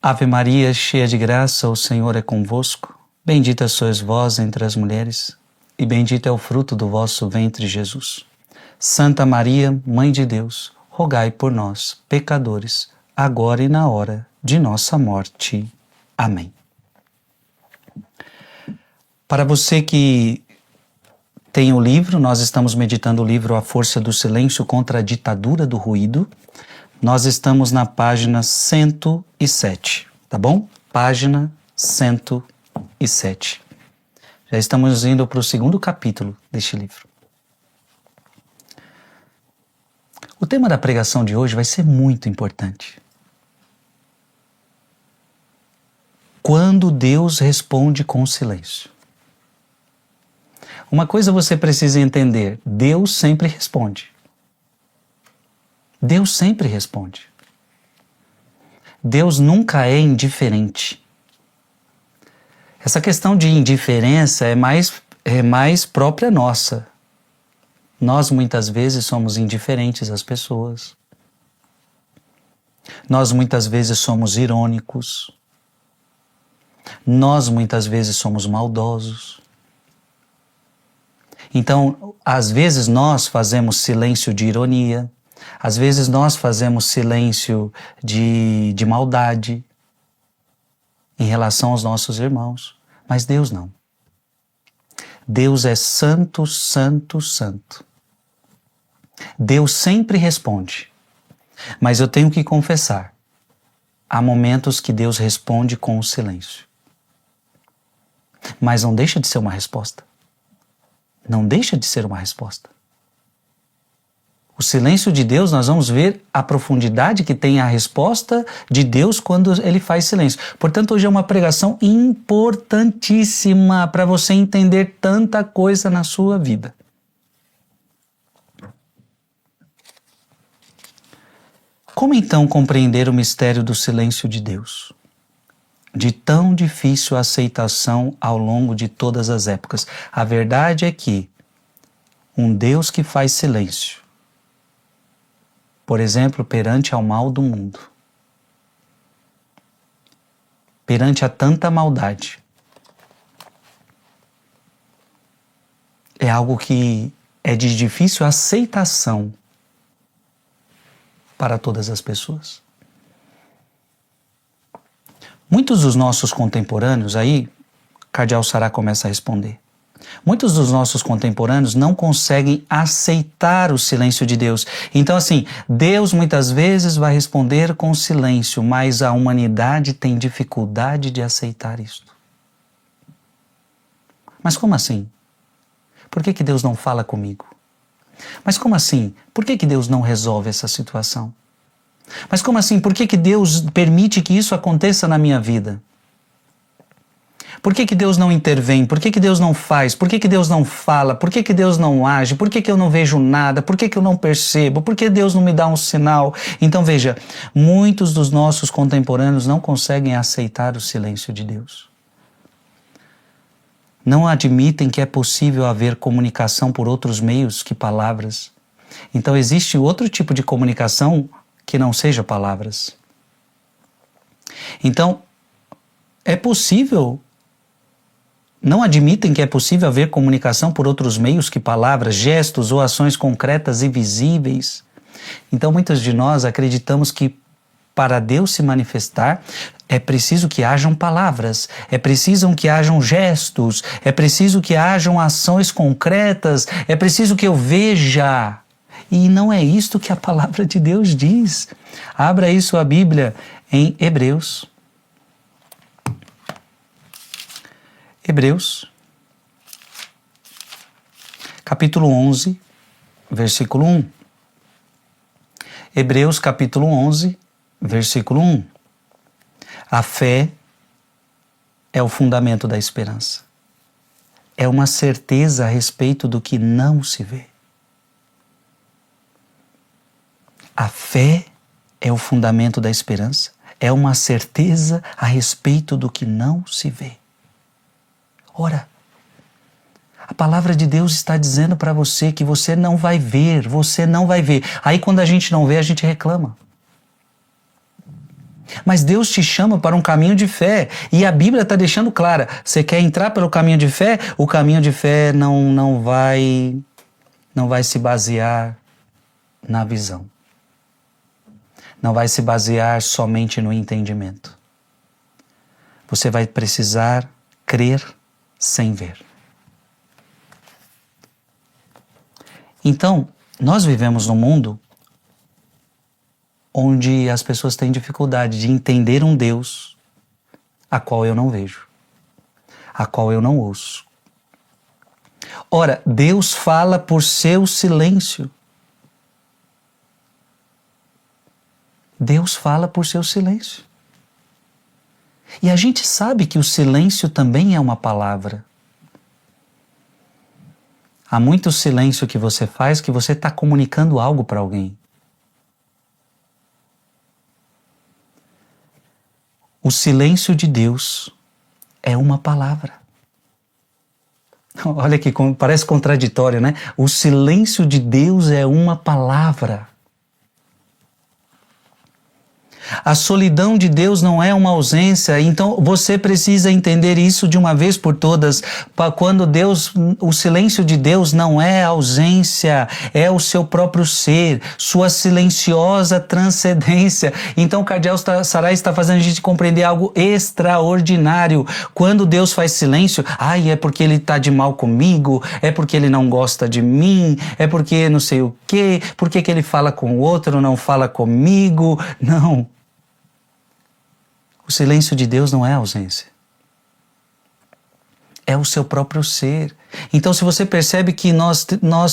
Ave Maria, cheia de graça, o Senhor é convosco. Bendita sois vós entre as mulheres, e bendito é o fruto do vosso ventre, Jesus. Santa Maria, Mãe de Deus, rogai por nós, pecadores, agora e na hora de nossa morte. Amém. Para você que tem o livro, nós estamos meditando o livro A Força do Silêncio contra a Ditadura do Ruído. Nós estamos na página 107, tá bom? Página 107. Já estamos indo para o segundo capítulo deste livro. O tema da pregação de hoje vai ser muito importante. Quando Deus responde com silêncio. Uma coisa você precisa entender, Deus sempre responde. Deus sempre responde. Deus nunca é indiferente. Essa questão de indiferença é mais própria nossa. Nós muitas vezes somos indiferentes às pessoas. Nós muitas vezes somos irônicos. Nós muitas vezes somos maldosos. Então, às vezes nós fazemos silêncio de ironia. Às vezes nós fazemos silêncio de maldade em relação aos nossos irmãos, mas Deus não. Deus é santo, santo, santo. Deus sempre responde, mas eu tenho que confessar, há momentos que Deus responde com o silêncio. Mas não deixa de ser uma resposta. Não deixa de ser uma resposta. O silêncio de Deus, nós vamos ver a profundidade que tem a resposta de Deus quando Ele faz silêncio. Portanto, hoje é uma pregação importantíssima para você entender tanta coisa na sua vida. Como então compreender o mistério do silêncio de Deus? De tão difícil aceitação ao longo de todas as épocas. A verdade é que um Deus que faz silêncio, por exemplo, perante ao mal do mundo, perante a tanta maldade, é algo que é de difícil aceitação para todas as pessoas. Muitos dos nossos contemporâneos, aí, Cardeal Sará começa a responder. Muitos dos nossos contemporâneos não conseguem aceitar o silêncio de Deus. Então, assim, Deus muitas vezes vai responder com silêncio, mas a humanidade tem dificuldade de aceitar isto. Mas como assim? Por que Deus não fala comigo? Mas como assim? Por que Deus não resolve essa situação? Mas como assim? Por que Deus permite que isso aconteça na minha vida? Por que Deus não intervém? Por que Deus não faz? Por que Deus não fala? Por que Deus não age? Por que eu não vejo nada? Por que eu não percebo? Por que Deus não me dá um sinal? Então veja, muitos dos nossos contemporâneos não conseguem aceitar o silêncio de Deus. Não admitem que é possível haver comunicação por outros meios que palavras. Então existe outro tipo de comunicação que não seja palavras. Então, é possível. Não admitem que é possível haver comunicação por outros meios que palavras, gestos ou ações concretas e visíveis. Então, muitos de nós acreditamos que para Deus se manifestar, é preciso que hajam palavras, é preciso que hajam gestos, é preciso que hajam ações concretas, é preciso que eu veja. E não é isto que a palavra de Deus diz. Abra aí sua Bíblia em Hebreus. Hebreus, capítulo 11, versículo 1. Hebreus, capítulo 11, versículo 1. A fé é o fundamento da esperança. É uma certeza a respeito do que não se vê. A fé é o fundamento da esperança. É uma certeza a respeito do que não se vê. Ora, a palavra de Deus está dizendo para você que você não vai ver, você não vai ver. Aí quando a gente não vê, a gente reclama. Mas Deus te chama para um caminho de fé. E a Bíblia está deixando clara. Você quer entrar pelo caminho de fé? O caminho de fé não vai se basear na visão. Não vai se basear somente no entendimento. Você vai precisar crer sem ver. Então, nós vivemos num mundo onde as pessoas têm dificuldade de entender um Deus a qual eu não vejo, a qual eu não ouço. Ora, Deus fala por seu silêncio. Deus fala por seu silêncio. E a gente sabe que o silêncio também é uma palavra. Há muito silêncio que você faz que você está comunicando algo para alguém. O silêncio de Deus é uma palavra. Olha que parece contraditório, né? O silêncio de Deus é uma palavra. A solidão de Deus não é uma ausência, então você precisa entender isso de uma vez por todas. Quando o silêncio de Deus não é ausência, é o seu próprio ser, sua silenciosa transcendência. Então o Cardeal Saraiva está fazendo a gente compreender algo extraordinário. Quando Deus faz silêncio, é porque Ele está de mal comigo, é porque Ele não gosta de mim, é porque não sei o quê, por que Ele fala com o outro, não fala comigo. Não. O silêncio de Deus não é ausência. É o seu próprio ser. Então, se você percebe que nós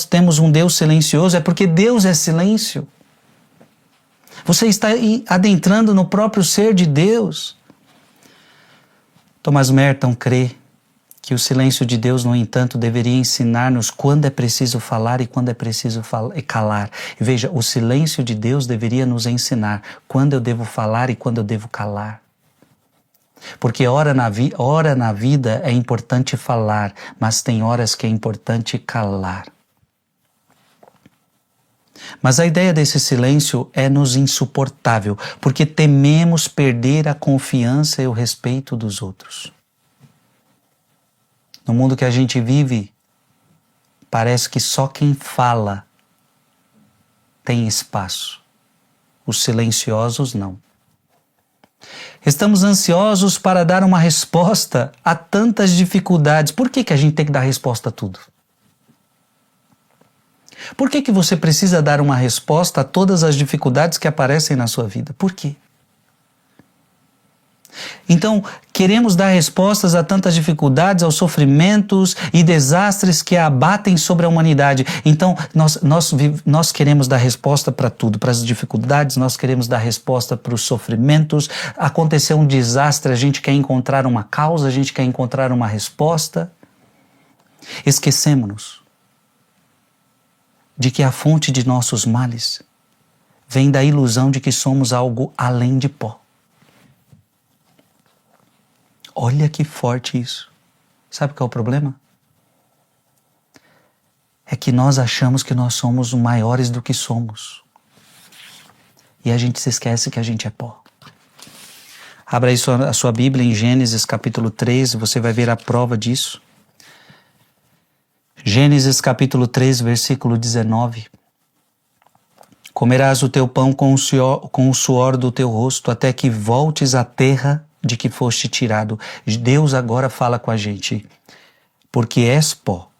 temos um Deus silencioso, é porque Deus é silêncio. Você está adentrando no próprio ser de Deus. Thomas Merton crê que o silêncio de Deus, no entanto, deveria ensinar-nos quando é preciso falar e quando é preciso calar. E veja, o silêncio de Deus deveria nos ensinar quando eu devo falar e quando eu devo calar. Porque hora na vida é importante falar, mas tem horas que é importante calar. Mas a ideia desse silêncio é-nos insuportável, porque tememos perder a confiança e o respeito dos outros. No mundo que a gente vive, parece que só quem fala tem espaço. Os silenciosos não. Estamos ansiosos para dar uma resposta a tantas dificuldades. Por que a gente tem que dar resposta a tudo? Por que você precisa dar uma resposta a todas as dificuldades que aparecem na sua vida? Por quê? Então, queremos dar respostas a tantas dificuldades, aos sofrimentos e desastres que abatem sobre a humanidade. Então, nós queremos dar resposta para tudo, para as dificuldades, nós queremos dar resposta para os sofrimentos. Aconteceu um desastre, a gente quer encontrar uma causa, a gente quer encontrar uma resposta. Esquecemos-nos de que a fonte de nossos males vem da ilusão de que somos algo além de pó. Olha que forte isso. Sabe qual é o problema? É que nós achamos que nós somos maiores do que somos. E a gente se esquece que a gente é pó. Abra aí a sua Bíblia em Gênesis capítulo 13, você vai ver a prova disso. Gênesis capítulo 3, versículo 19. Comerás o teu pão com o suor do teu rosto, até que voltes à terra de que foste tirado. Deus agora fala com a gente, porque és pó,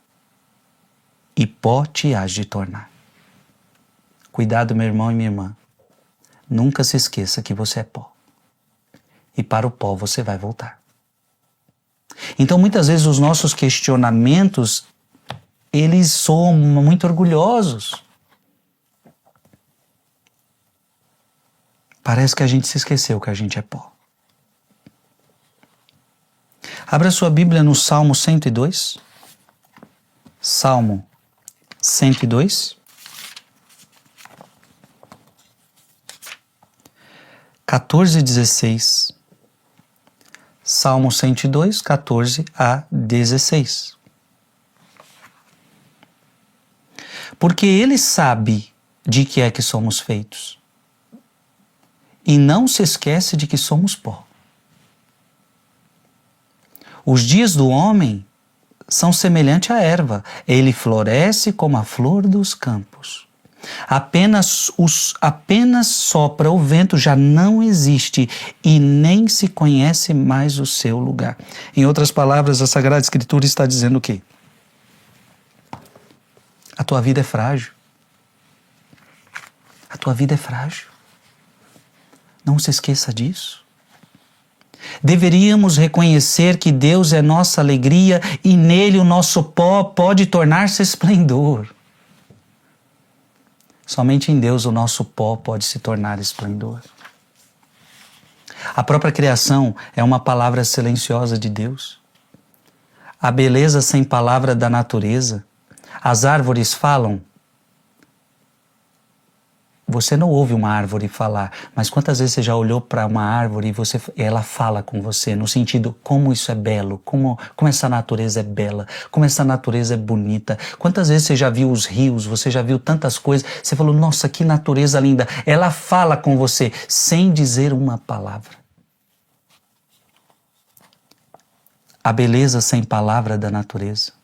e pó te hás de tornar. Cuidado, meu irmão e minha irmã. Nunca se esqueça que você é pó. E para o pó você vai voltar. Então, muitas vezes os nossos questionamentos, eles soam muito orgulhosos. Parece que a gente se esqueceu que a gente é pó. Abra sua Bíblia no Salmo 102. Salmo 102. 14 e 16. Salmo 102, 14 a 16. Porque Ele sabe de que é que somos feitos. e não se esquece de que somos pó. Os dias do homem são semelhantes à erva, ele floresce como a flor dos campos. Apenas sopra o vento, já não existe e nem se conhece mais o seu lugar. Em outras palavras, a Sagrada Escritura está dizendo o quê? A tua vida é frágil. A tua vida é frágil. Não se esqueça disso. Deveríamos reconhecer que Deus é nossa alegria e nele o nosso pó pode tornar-se esplendor. Somente em Deus o nosso pó pode se tornar esplendor. A própria criação é uma palavra silenciosa de Deus. A beleza sem palavra da natureza. As árvores falam. Você não ouve uma árvore falar, mas quantas vezes você já olhou para uma árvore e ela fala com você, no sentido, como isso é belo, como essa natureza é bela, como essa natureza é bonita. Quantas vezes você já viu os rios, você já viu tantas coisas, você falou, nossa, que natureza linda. Ela fala com você, sem dizer uma palavra. A beleza sem palavra da natureza.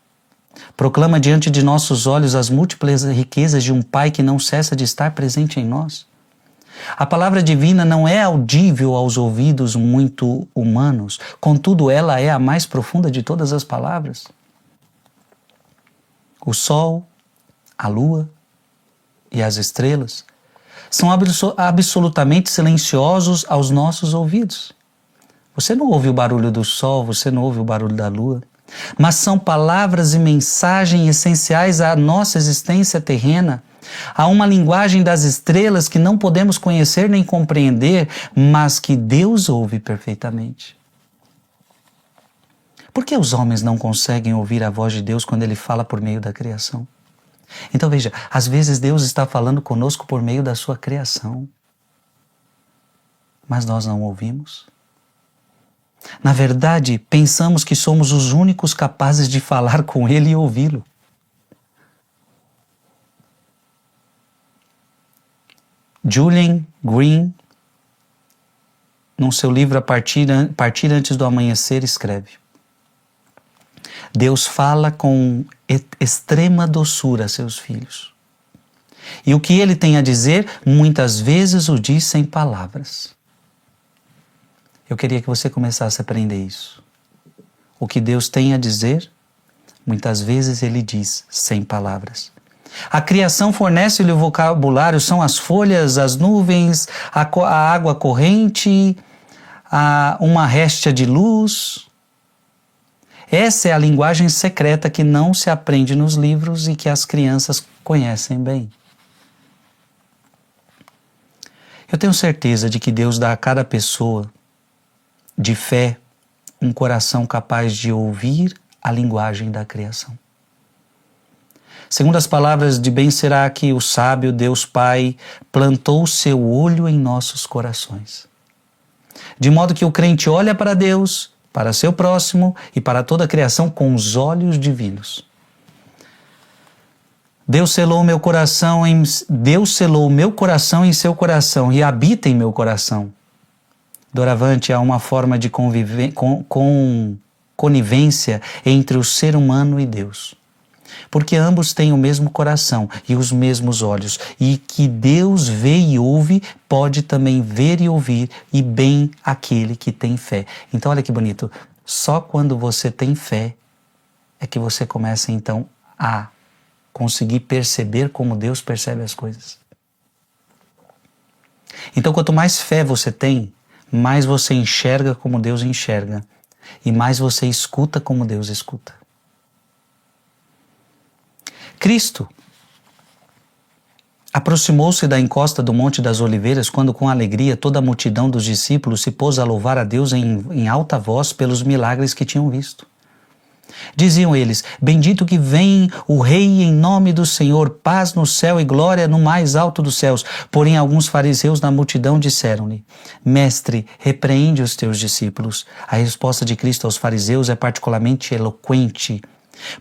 Proclama diante de nossos olhos as múltiplas riquezas de um Pai que não cessa de estar presente em nós. A palavra divina não é audível aos ouvidos muito humanos, contudo ela é a mais profunda de todas as palavras. O sol, a lua e as estrelas são absolutamente silenciosos aos nossos ouvidos. Você não ouve o barulho do sol, você não ouve o barulho da lua. Mas são palavras e mensagens essenciais à nossa existência terrena, a uma linguagem das estrelas que não podemos conhecer nem compreender, mas que Deus ouve perfeitamente. Por que os homens não conseguem ouvir a voz de Deus quando Ele fala por meio da criação? Então veja, às vezes Deus está falando conosco por meio da sua criação, mas nós não ouvimos. Na verdade, pensamos que somos os únicos capazes de falar com Ele e ouvi-lo. Julian Green, num seu livro A Partir Antes do Amanhecer, escreve: Deus fala com extrema doçura a seus filhos. E o que Ele tem a dizer, muitas vezes o diz sem palavras. Eu queria que você começasse a aprender isso. O que Deus tem a dizer, muitas vezes Ele diz sem palavras. A criação fornece-lhe o vocabulário, são as folhas, as nuvens, a água corrente, uma réstia de luz. Essa é a linguagem secreta que não se aprende nos livros e que as crianças conhecem bem. Eu tenho certeza de que Deus dá a cada pessoa de fé um coração capaz de ouvir a linguagem da criação. Segundo as palavras de Ben Sirac, o sábio Deus Pai plantou o seu olho em nossos corações. De modo que o crente olha para Deus, para seu próximo e para toda a criação com os olhos divinos. Deus selou o meu coração em seu coração e habita em meu coração. Doravante, há uma forma de conivência entre o ser humano e Deus. Porque ambos têm o mesmo coração e os mesmos olhos. E que Deus vê e ouve, pode também ver e ouvir, e bem aquele que tem fé. Então, olha que bonito. Só quando você tem fé é que você começa, então, a conseguir perceber como Deus percebe as coisas. Então, quanto mais fé você tem, mais você enxerga como Deus enxerga e mais você escuta como Deus escuta. Cristo aproximou-se da encosta do Monte das Oliveiras quando com alegria toda a multidão dos discípulos se pôs a louvar a Deus em alta voz pelos milagres que tinham visto. Diziam eles: bendito que vem o Rei em nome do Senhor, paz no céu e glória no mais alto dos céus. Porém alguns fariseus na multidão disseram-lhe: Mestre, repreende os teus discípulos. A resposta de Cristo aos fariseus é particularmente eloquente,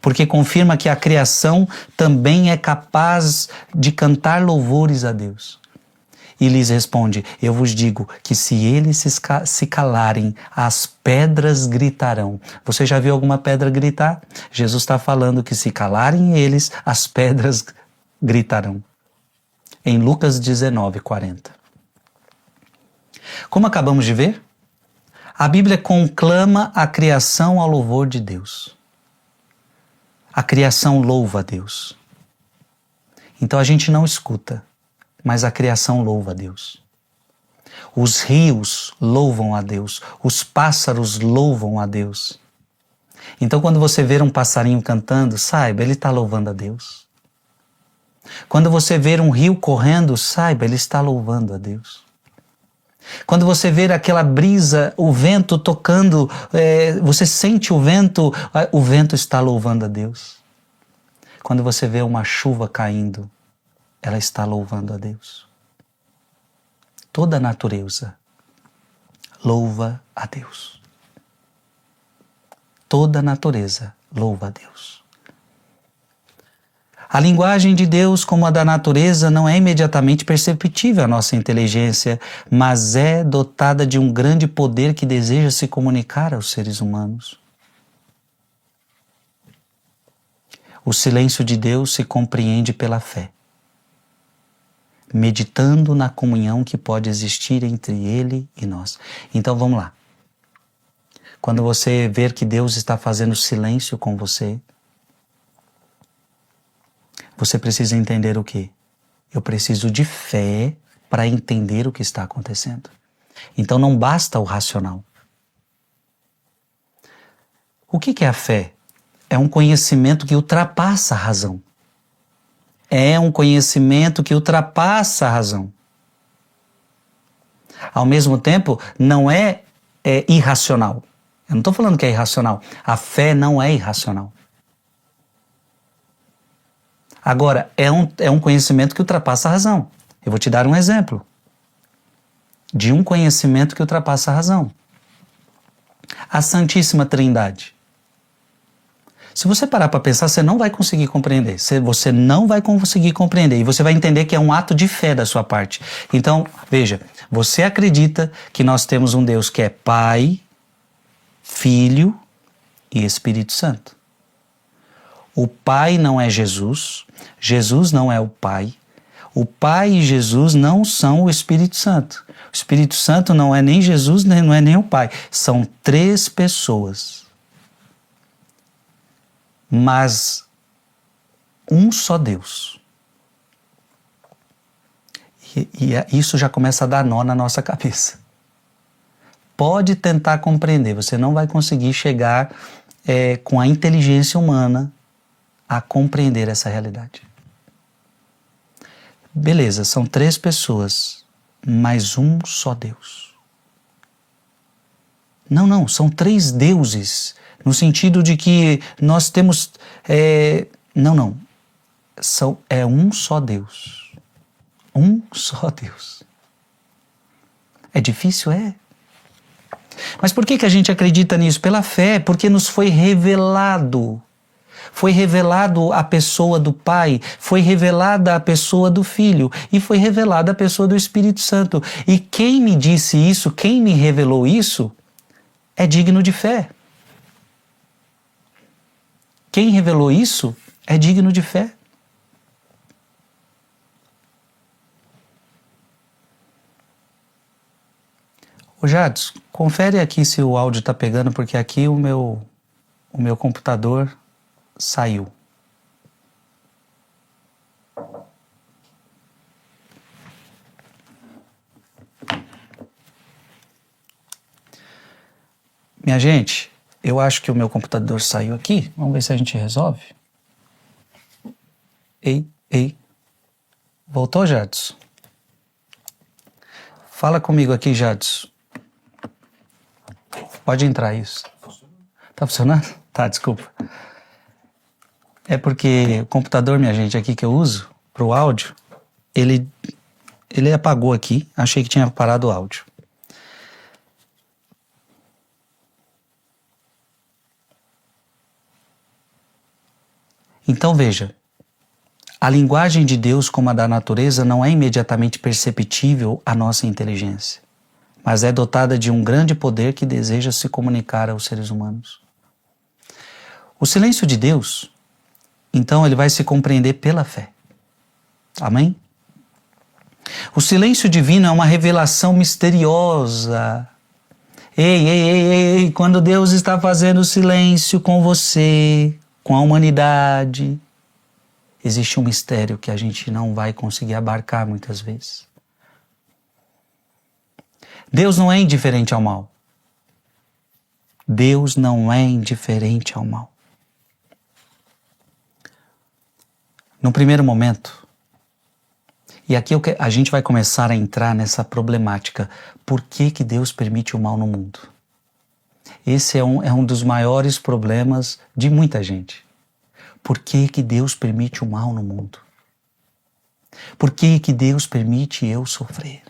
porque confirma que a criação também é capaz de cantar louvores a Deus. E lhes responde: eu vos digo que se eles se calarem, as pedras gritarão. Você já viu alguma pedra gritar? Jesus está falando que se calarem eles, as pedras gritarão. Em Lucas 19:40. Como acabamos de ver, a Bíblia conclama a criação ao louvor de Deus. A criação louva a Deus. Então a gente não escuta, mas a criação louva a Deus. Os rios louvam a Deus, os pássaros louvam a Deus. Então quando você ver um passarinho cantando, saiba, ele está louvando a Deus. Quando você ver um rio correndo, saiba, ele está louvando a Deus. Quando você ver aquela brisa, o vento tocando, você sente o vento está louvando a Deus. Quando você vê uma chuva caindo, ela está louvando a Deus. Toda a natureza louva a Deus. Toda a natureza louva a Deus. A linguagem de Deus, como a da natureza, não é imediatamente perceptível à nossa inteligência, mas é dotada de um grande poder que deseja se comunicar aos seres humanos. O silêncio de Deus se compreende pela fé, meditando na comunhão que pode existir entre Ele e nós. Então vamos lá. Quando você ver que Deus está fazendo silêncio com você, você precisa entender o quê? Eu preciso de fé para entender o que está acontecendo. Então não basta o racional. O que é a fé? É um conhecimento que ultrapassa a razão. É um conhecimento que ultrapassa a razão. Ao mesmo tempo, não é irracional. Eu não estou falando que é irracional. A fé não é irracional. Agora, é um conhecimento que ultrapassa a razão. Eu vou te dar um exemplo de um conhecimento que ultrapassa a razão. A Santíssima Trindade. Se você parar para pensar, você não vai conseguir compreender. Você não vai conseguir compreender. E você vai entender que é um ato de fé da sua parte. Então, veja, você acredita que nós temos um Deus que é Pai, Filho e Espírito Santo. O Pai não é Jesus, Jesus não é o Pai e Jesus não são o Espírito Santo. O Espírito Santo não é nem Jesus, não é nem o Pai. São três pessoas. Mas um só Deus. E isso já começa a dar nó na nossa cabeça. Pode tentar compreender, você não vai conseguir chegar com a inteligência humana a compreender essa realidade. Beleza, são três pessoas, mas um só Deus. Não, são três deuses, no sentido de que nós temos... é um só Deus. Um só Deus. É difícil? É. Mas por que a gente acredita nisso? Pela fé, porque nos foi revelado. Foi revelado a pessoa do Pai, foi revelada a pessoa do Filho e foi revelada a pessoa do Espírito Santo. E quem me disse isso, quem me revelou isso, é digno de fé. Quem revelou isso é digno de fé. Ô Jadson, confere aqui se o áudio está pegando, porque aqui o meu computador saiu. Minha gente, eu acho que o meu computador saiu aqui. Vamos ver se a gente resolve. Ei. Voltou, Jadson? Fala comigo aqui, Jadson. Pode entrar isso. Tá funcionando? Tá, desculpa. É porque o computador, minha gente, aqui que eu uso pro áudio, ele apagou aqui. Achei que tinha parado o áudio. Então veja, A linguagem de Deus, como a da natureza, não é imediatamente perceptível à nossa inteligência, mas é dotada de um grande poder que deseja se comunicar aos seres humanos. O silêncio de Deus, então, ele vai se compreender pela fé. Amém? O silêncio divino é uma revelação misteriosa. Ei, quando Deus está fazendo silêncio com você, com a humanidade, existe um mistério que a gente não vai conseguir abarcar muitas vezes. Deus não é indiferente ao mal. Deus não é indiferente ao mal. No primeiro momento, e aqui a gente vai começar a entrar nessa problemática. Por que Deus permite o mal no mundo? Esse é um dos maiores problemas de muita gente. Por que Deus permite o mal no mundo? Por que Deus permite eu sofrer?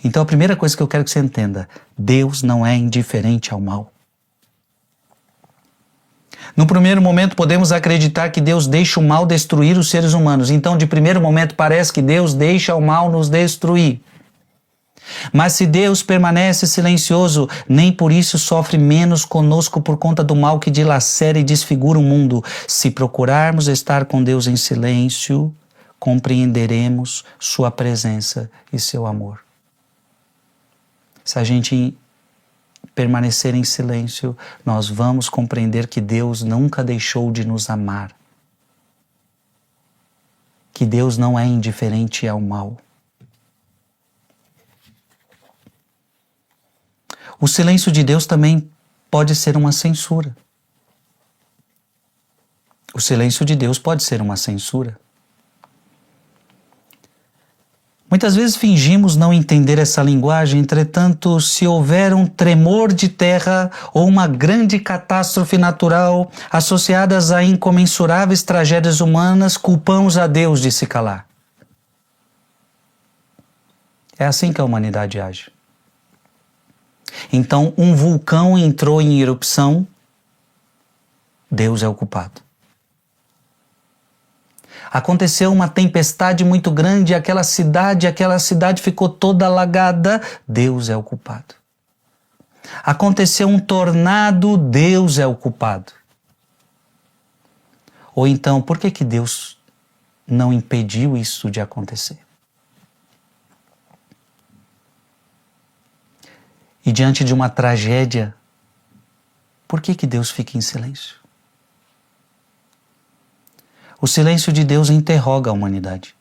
Então a primeira coisa que eu quero que você entenda, Deus não é indiferente ao mal. No primeiro momento podemos acreditar que Deus deixa o mal destruir os seres humanos. Então de primeiro momento parece que Deus deixa o mal nos destruir. Mas se Deus permanece silencioso, nem por isso sofre menos conosco por conta do mal que dilacera e desfigura o mundo. Se procurarmos estar com Deus em silêncio, compreenderemos sua presença e seu amor. Se a gente permanecer em silêncio, nós vamos compreender que Deus nunca deixou de nos amar. Que Deus não é indiferente ao mal. O silêncio de Deus também pode ser uma censura. O silêncio de Deus pode ser uma censura. Muitas vezes fingimos não entender essa linguagem, entretanto, se houver um tremor de terra ou uma grande catástrofe natural associadas a incomensuráveis tragédias humanas, culpamos a Deus de se calar. É assim que a humanidade age. Então, um vulcão entrou em erupção, Deus é o culpado. Aconteceu uma tempestade muito grande, aquela cidade ficou toda alagada, Deus é o culpado. Aconteceu um tornado, Deus é o culpado. Ou então, por que Deus não impediu isso de acontecer? E diante de uma tragédia, por que Deus fica em silêncio? O silêncio de Deus interroga a humanidade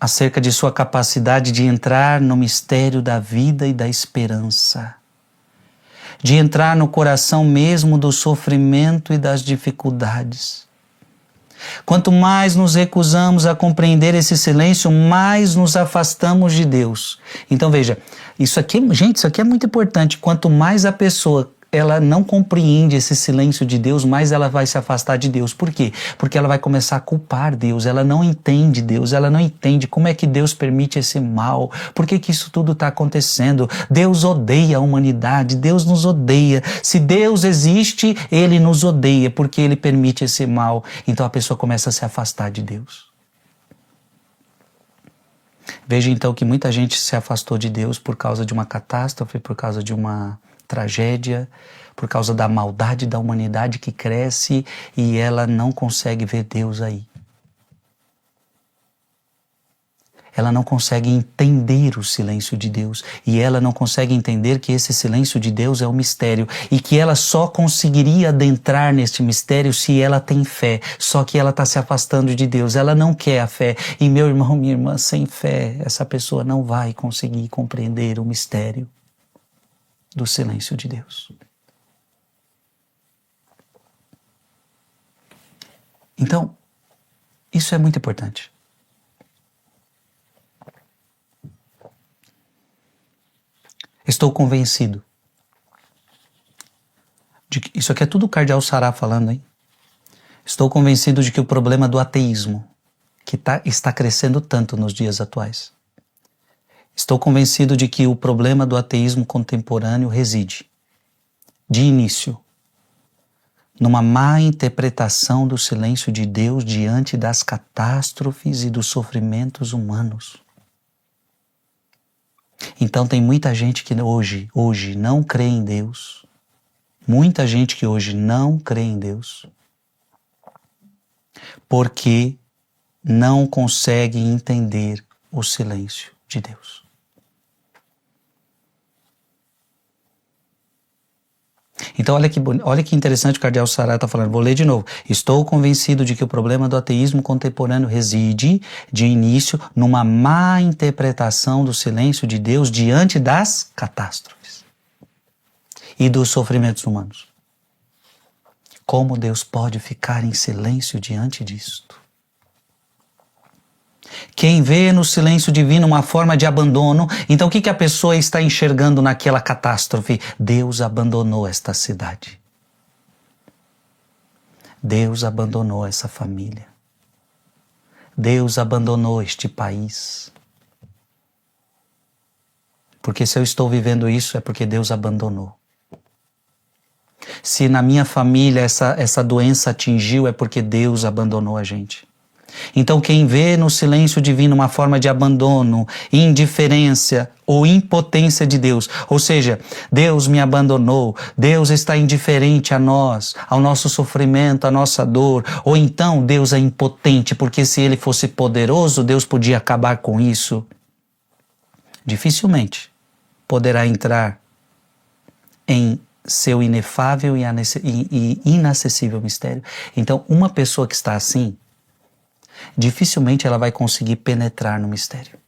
acerca de sua capacidade de entrar no mistério da vida e da esperança, de entrar no coração mesmo do sofrimento e das dificuldades. Quanto mais nos recusamos a compreender esse silêncio, mais nos afastamos de Deus. Então veja, isso aqui é muito importante. Quanto mais a pessoa ela não compreende esse silêncio de Deus, mais ela vai se afastar de Deus. Por quê? Porque ela vai começar a culpar Deus, ela não entende Deus, ela não entende como é que Deus permite esse mal, por que isso tudo está acontecendo. Deus odeia a humanidade, Deus nos odeia. Se Deus existe, Ele nos odeia, porque Ele permite esse mal. Então a pessoa começa a se afastar de Deus. Veja então que muita gente se afastou de Deus por causa de uma catástrofe, por causa de uma tragédia, por causa da maldade da humanidade que cresce e ela não consegue ver Deus aí. Ela não consegue entender o silêncio de Deus e ela não consegue entender que esse silêncio de Deus é um mistério e que ela só conseguiria adentrar neste mistério se ela tem fé, só que ela está se afastando de Deus, ela não quer a fé. E meu irmão, minha irmã, sem fé, essa pessoa não vai conseguir compreender o mistério do silêncio de Deus. Então, isso é muito importante. Estou convencido de que isso aqui é tudo o Cardeal Sará falando, hein? Estou convencido de que o problema do ateísmo, que está crescendo tanto nos dias atuais, estou convencido de que o problema do ateísmo contemporâneo reside, de início, numa má interpretação do silêncio de Deus diante das catástrofes e dos sofrimentos humanos. Então tem muita gente que hoje não crê em Deus, muita gente que hoje não crê em Deus, porque não consegue entender o silêncio de Deus. Então olha que interessante o cardeal Sará está falando, vou ler de novo. Estou convencido de que o problema do ateísmo contemporâneo reside, de início, numa má interpretação do silêncio de Deus diante das catástrofes e dos sofrimentos humanos. Como Deus pode ficar em silêncio diante disto? Quem vê no silêncio divino uma forma de abandono, então o que a pessoa está enxergando naquela catástrofe? Deus abandonou esta cidade. Deus abandonou essa família. Deus abandonou este país. Porque se eu estou vivendo isso é porque Deus abandonou. Se na minha família essa doença atingiu é porque Deus abandonou a gente. Então quem vê no silêncio divino uma forma de abandono, indiferença ou impotência de Deus, ou seja, Deus me abandonou, Deus está indiferente a nós, ao nosso sofrimento, à nossa dor, ou então Deus é impotente, porque se Ele fosse poderoso, Deus podia acabar com isso. Dificilmente poderá entrar em seu inefável e inacessível mistério. Então uma pessoa que está assim, dificilmente ela vai conseguir penetrar no mistério.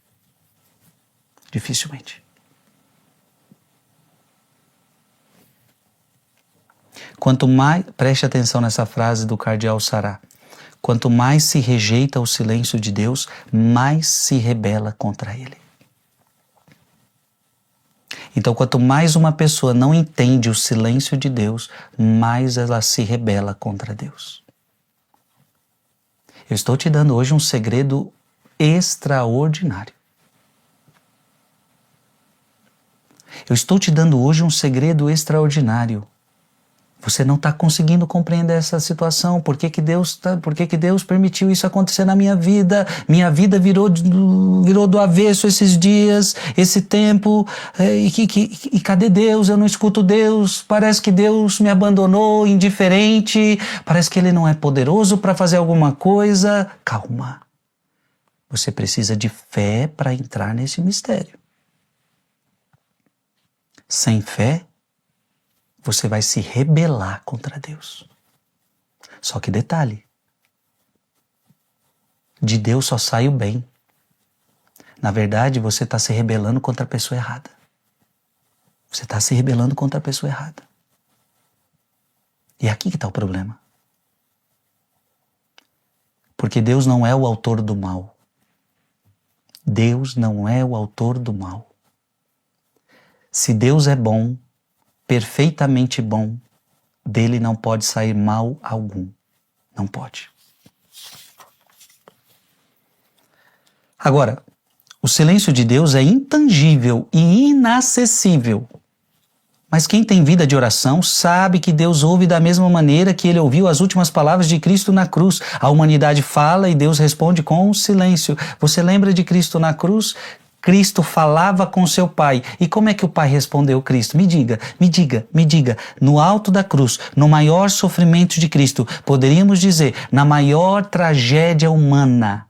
Dificilmente. Quanto mais, preste atenção nessa frase do cardeal Sará, quanto mais se rejeita o silêncio de Deus, mais se rebela contra ele. Então, quanto mais uma pessoa não entende o silêncio de Deus, mais ela se rebela contra Deus. Eu estou te dando hoje um segredo extraordinário. Eu estou te dando hoje um segredo extraordinário. Você não está conseguindo compreender essa situação. Por que que Deus permitiu isso acontecer na minha vida? Minha vida virou do avesso esses dias, esse tempo. E cadê Deus? Eu não escuto Deus. Parece que Deus me abandonou, indiferente. Parece que Ele não é poderoso para fazer alguma coisa. Calma. Você precisa de fé para entrar nesse mistério. Sem fé, você vai se rebelar contra Deus. Só que detalhe, de Deus só sai o bem. Na verdade, você está se rebelando contra a pessoa errada. Você está se rebelando contra a pessoa errada. E é aqui que está o problema. Porque Deus não é o autor do mal. Deus não é o autor do mal. Se Deus é bom, perfeitamente bom, dele não pode sair mal algum. Não pode. Agora, o silêncio de Deus é intangível e inacessível. Mas quem tem vida de oração sabe que Deus ouve da mesma maneira que Ele ouviu as últimas palavras de Cristo na cruz. A humanidade fala e Deus responde com silêncio. Você lembra de Cristo na cruz? Cristo falava com seu Pai. E como é que o Pai respondeu Cristo? Me diga. No alto da cruz, no maior sofrimento de Cristo, poderíamos dizer, na maior tragédia humana,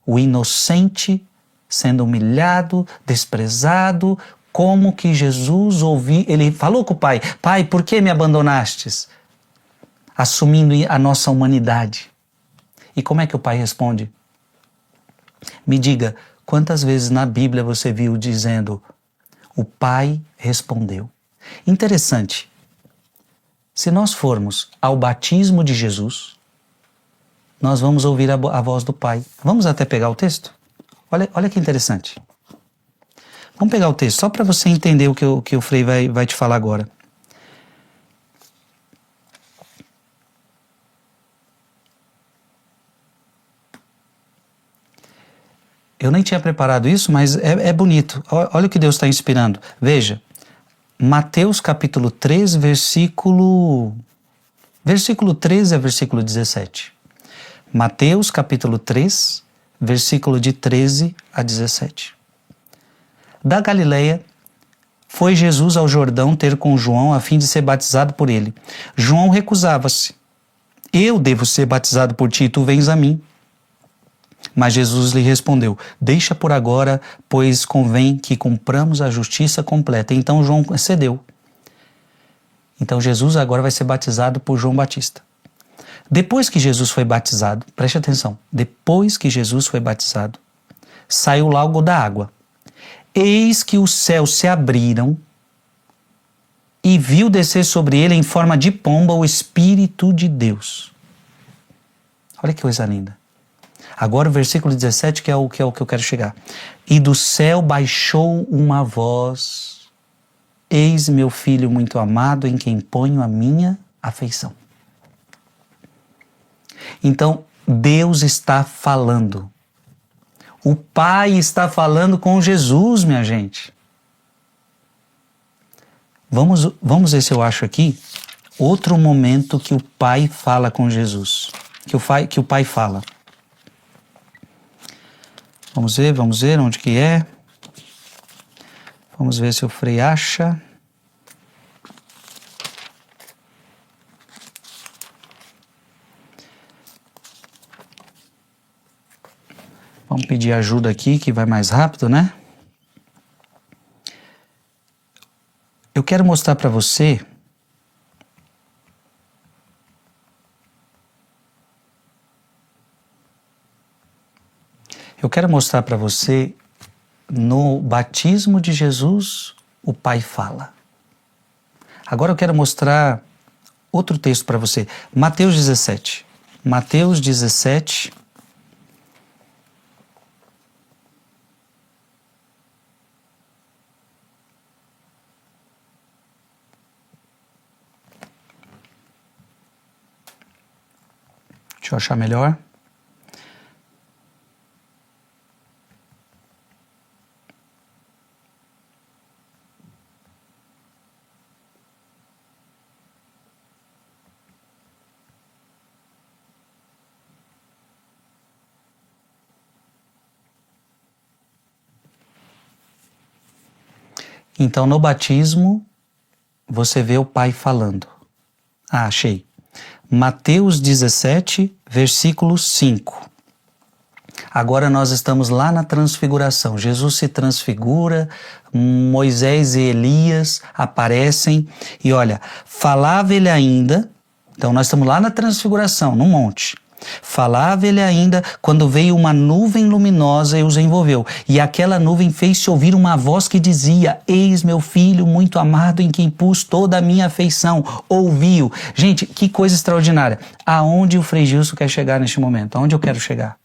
o inocente sendo humilhado, desprezado, como que Jesus ouviu, ele falou com o Pai, Pai, por que me abandonastes? Assumindo a nossa humanidade. E como é que o Pai responde? Me diga, quantas vezes na Bíblia você viu dizendo, o Pai respondeu? Interessante, se nós formos ao batismo de Jesus, nós vamos ouvir a voz do Pai. Vamos até pegar o texto? Olha que interessante. Vamos pegar o texto, só para você entender o que o Frei vai te falar agora. Eu nem tinha preparado isso, mas é bonito. Olha o que Deus está inspirando. Veja, Mateus capítulo 3, versículo Versículo 13 a versículo 17. Mateus capítulo 3, versículo de 13 a 17. Da Galileia, foi Jesus ao Jordão ter com João a fim de ser batizado por ele. João recusava-se. Eu devo ser batizado por ti, e tu vens a mim. Mas Jesus lhe respondeu, deixa por agora, pois convém que cumpramos a justiça completa. Então João cedeu. Então Jesus agora vai ser batizado por João Batista. Depois que Jesus foi batizado, preste atenção, depois que Jesus foi batizado, saiu logo da água. Eis que os céus se abriram e viu descer sobre ele em forma de pomba o Espírito de Deus. Olha que coisa linda. Agora o versículo 17 que é o que eu quero chegar. E do céu baixou uma voz, eis meu filho muito amado em quem ponho a minha afeição. Então Deus está falando. O Pai está falando com Jesus, minha gente. Vamos ver se eu acho aqui outro momento que o Pai fala com Jesus. Que o Pai fala. Vamos ver onde que é. Vamos ver se o Frei acha. Vamos pedir ajuda aqui, que vai mais rápido, né? Eu quero mostrar para você no batismo de Jesus, o Pai fala. Agora eu quero mostrar outro texto para você. Mateus 17. Mateus 17. Deixa eu achar melhor. Então, no batismo, você vê o Pai falando. Ah, achei. Mateus 17, versículo 5. Agora nós estamos lá na transfiguração. Jesus se transfigura, Moisés e Elias aparecem e olha, falava ele ainda, então nós estamos lá na transfiguração, no monte. Falava ele ainda quando veio uma nuvem luminosa e os envolveu. E aquela nuvem fez-se ouvir uma voz que dizia, eis meu filho muito amado em quem pus toda a minha afeição. Ouviu. Gente, que coisa extraordinária. Aonde o Frei Gilson quer chegar neste momento? Aonde eu quero chegar?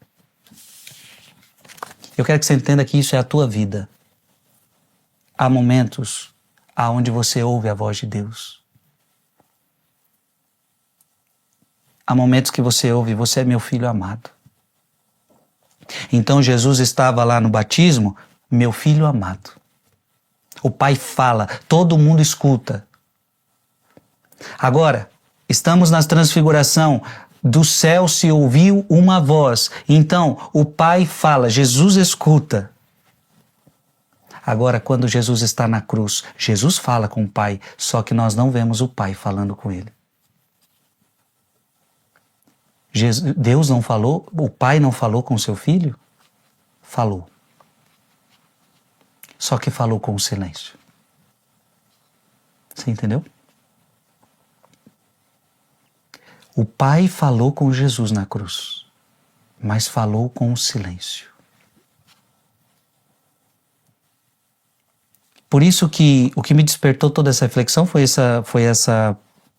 Eu quero que você entenda que isso é a tua vida. Há momentos aonde você ouve a voz de Deus. Há momentos que você ouve, você é meu filho amado. Então Jesus estava lá no batismo, meu filho amado. O Pai fala, todo mundo escuta. Agora, estamos na transfiguração, do céu se ouviu uma voz. Então, o Pai fala, Jesus escuta. Agora, quando Jesus está na cruz, Jesus fala com o Pai, só que nós não vemos o Pai falando com ele. Deus não falou, o Pai não falou com seu filho? Falou. Só que falou com silêncio. Você entendeu? O Pai falou com Jesus na cruz, mas falou com silêncio. Por isso que o que me despertou toda essa reflexão foi essa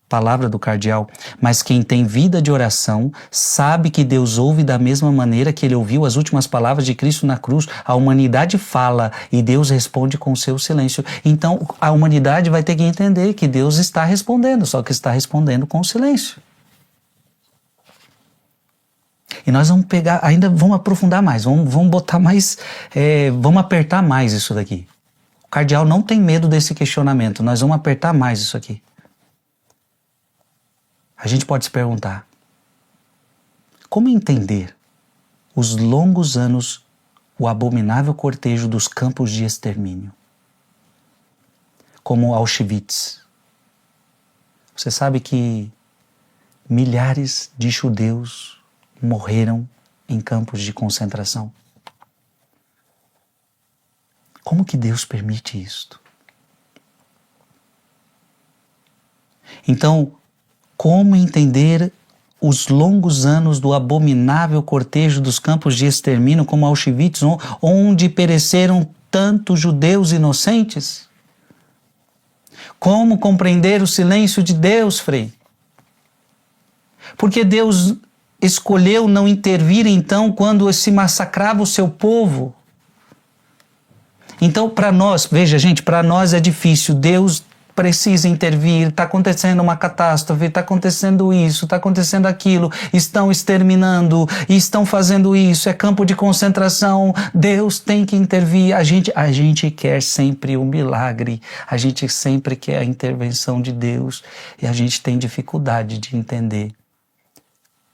palavra do cardeal, mas quem tem vida de oração sabe que Deus ouve da mesma maneira que ele ouviu as últimas palavras de Cristo na cruz. A humanidade fala e Deus responde com o seu silêncio. Então a humanidade vai ter que entender que Deus está respondendo, só que está respondendo com silêncio. E nós vamos pegar, ainda vamos aprofundar mais, vamos botar mais, vamos apertar mais isso daqui. O cardeal não tem medo desse questionamento, nós vamos apertar mais isso aqui. a gente pode se perguntar: como entender os longos anos, o abominável cortejo dos campos de extermínio, como Auschwitz? Você sabe que milhares de judeus morreram em campos de concentração. Como que Deus permite isto? Então, como entender os longos anos do abominável cortejo dos campos de extermínio como Auschwitz, onde pereceram tantos judeus inocentes? Como compreender o silêncio de Deus, Frei? Porque Deus escolheu não intervir então quando se massacrava o seu povo. Então, para nós, veja gente, para nós é difícil. Deus precisa intervir, está acontecendo uma catástrofe, está acontecendo isso, está acontecendo aquilo, estão exterminando, estão fazendo isso, é campo de concentração, Deus tem que intervir. A gente quer sempre o milagre, a gente sempre quer a intervenção de Deus e a gente tem dificuldade de entender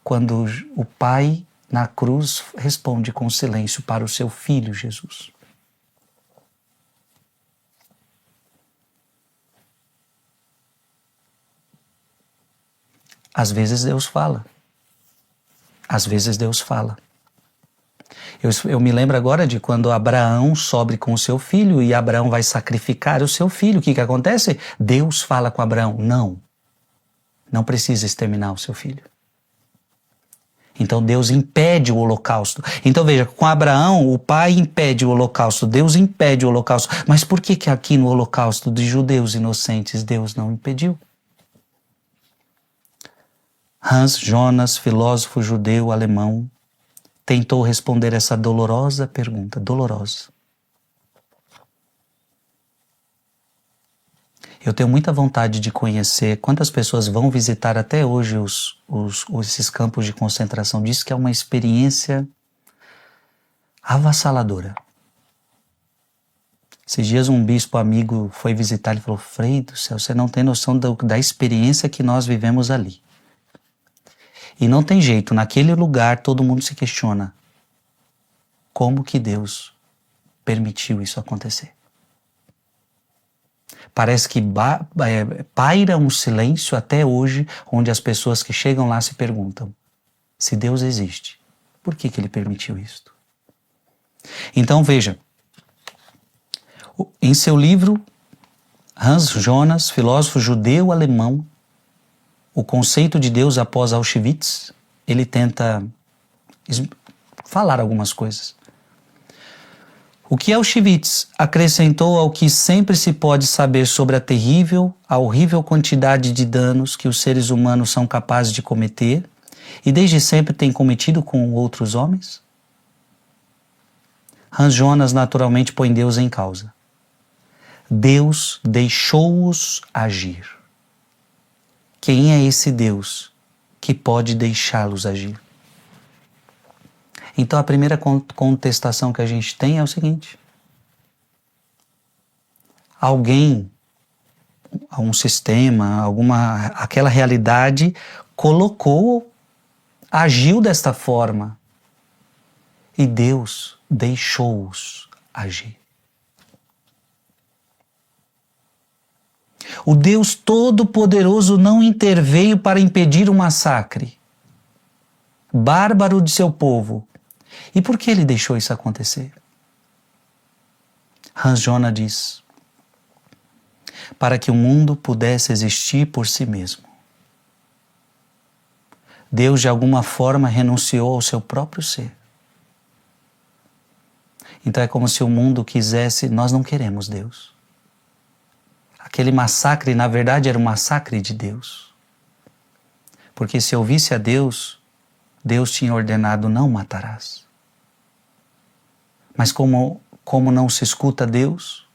quando o Pai na cruz responde com silêncio para o seu Filho Jesus. Às vezes Deus fala. Às vezes Deus fala. Eu me lembro agora de quando Abraão sobe com o seu filho e Abraão vai sacrificar o seu filho. O que acontece? Deus fala com Abraão: não precisa exterminar o seu filho. Então Deus impede o holocausto. Então veja, com Abraão o pai impede o holocausto, Deus impede o holocausto. Mas por que aqui no holocausto de judeus inocentes Deus não impediu? Hans Jonas, filósofo judeu alemão, tentou responder essa dolorosa pergunta, dolorosa. Eu tenho muita vontade de conhecer quantas pessoas vão visitar até hoje esses campos de concentração. Diz que é uma experiência avassaladora. Esses dias um bispo amigo foi visitar e falou: Frei do céu, você não tem noção da experiência que nós vivemos ali. E não tem jeito, naquele lugar todo mundo se questiona como que Deus permitiu isso acontecer. Parece que paira um silêncio até hoje, onde as pessoas que chegam lá se perguntam: se Deus existe, por que Ele permitiu isto? Então veja, em seu livro, Hans Jonas, filósofo judeu-alemão, O Conceito de Deus após Auschwitz, ele tenta falar algumas coisas. O que Auschwitz acrescentou ao que sempre se pode saber sobre a horrível quantidade de danos que os seres humanos são capazes de cometer e desde sempre têm cometido com outros homens? Hans Jonas naturalmente põe Deus em causa. Deus deixou-os agir. Quem é esse Deus que pode deixá-los agir? Então a primeira contestação que a gente tem é o seguinte: alguém, um sistema, aquela realidade agiu desta forma e Deus deixou-os agir. O Deus Todo-Poderoso não interveio para impedir o massacre bárbaro de seu povo. E por que ele deixou isso acontecer? Hans Jonas diz: para que o mundo pudesse existir por si mesmo. Deus de alguma forma renunciou ao seu próprio ser. Então é como se o mundo quisesse, nós não queremos Deus. Aquele massacre, na verdade, era um massacre de Deus. Porque se ouvisse a Deus, Deus tinha ordenado: não matarás. Mas como não se escuta Deus,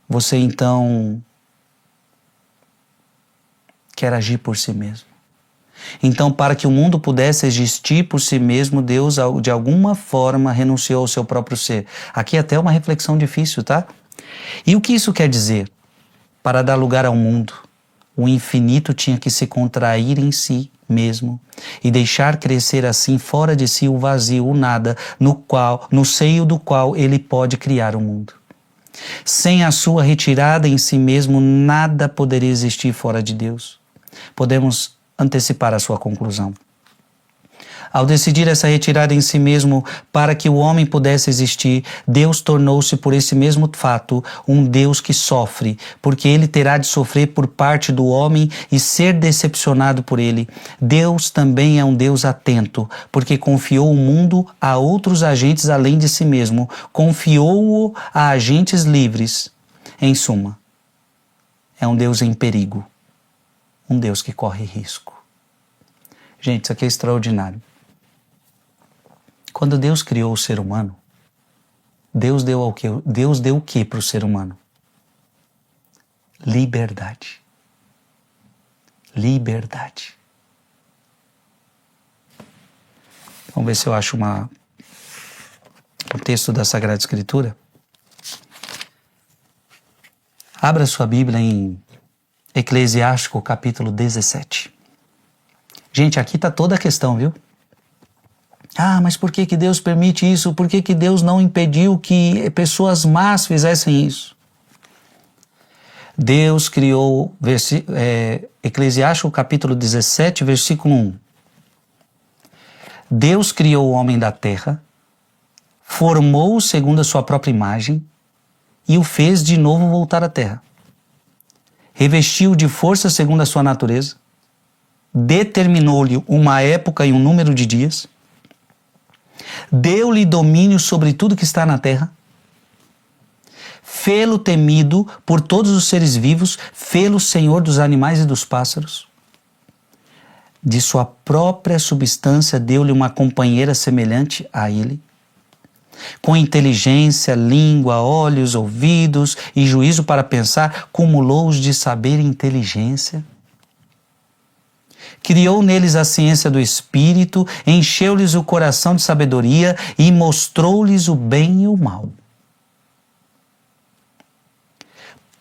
você então quer agir por si mesmo. Então, para que o mundo pudesse existir por si mesmo, Deus, de alguma forma, renunciou ao seu próprio ser. Aqui até uma reflexão difícil, tá? E o que isso quer dizer? Para dar lugar ao mundo, o infinito tinha que se contrair em si mesmo e deixar crescer assim fora de si o vazio, o nada, no seio do qual ele pode criar o mundo. Sem a sua retirada em si mesmo, nada poderia existir fora de Deus. Podemos antecipar a sua conclusão. Ao decidir essa retirada em si mesmo para que o homem pudesse existir, Deus tornou-se por esse mesmo fato um Deus que sofre, porque ele terá de sofrer por parte do homem e ser decepcionado por ele. Deus também é um Deus atento, porque confiou o mundo a outros agentes além de si mesmo, confiou-o a agentes livres. Em suma, é um Deus em perigo, um Deus que corre risco. Gente, isso aqui é extraordinário. Quando Deus criou o ser humano, Deus deu o que para o ser humano? Liberdade. Liberdade. Vamos ver se eu acho um texto da Sagrada Escritura. Abra sua Bíblia em Eclesiástico, capítulo 17. Gente, aqui está toda a questão, viu? Ah, mas por que Deus permite isso? Por que Deus não impediu que pessoas más fizessem isso? Deus criou, Eclesiástico capítulo 17, versículo 1. Deus criou o homem da terra, formou-o segundo a sua própria imagem e o fez de novo voltar à terra. Revestiu-o de força segundo a sua natureza, determinou-lhe uma época e um número de dias, deu-lhe domínio sobre tudo que está na terra, fê-lo temido por todos os seres vivos, fê-lo senhor dos animais e dos pássaros. De sua própria substância deu-lhe uma companheira semelhante a ele, com inteligência, língua, olhos, ouvidos e juízo para pensar, cumulou-os de saber e inteligência. Criou neles a ciência do Espírito, encheu-lhes o coração de sabedoria e mostrou-lhes o bem e o mal.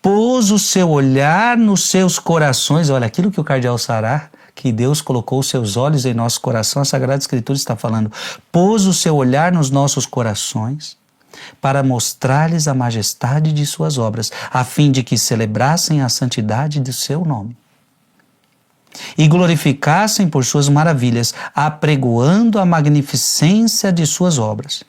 Pôs o seu olhar nos seus corações, olha, aquilo que o cardeal Sará, que Deus colocou os seus olhos em nosso coração, a Sagrada Escritura está falando, pôs o seu olhar nos nossos corações para mostrar-lhes a majestade de suas obras, a fim de que celebrassem a santidade de seu nome e glorificassem por suas maravilhas, apregoando a magnificência de suas obras.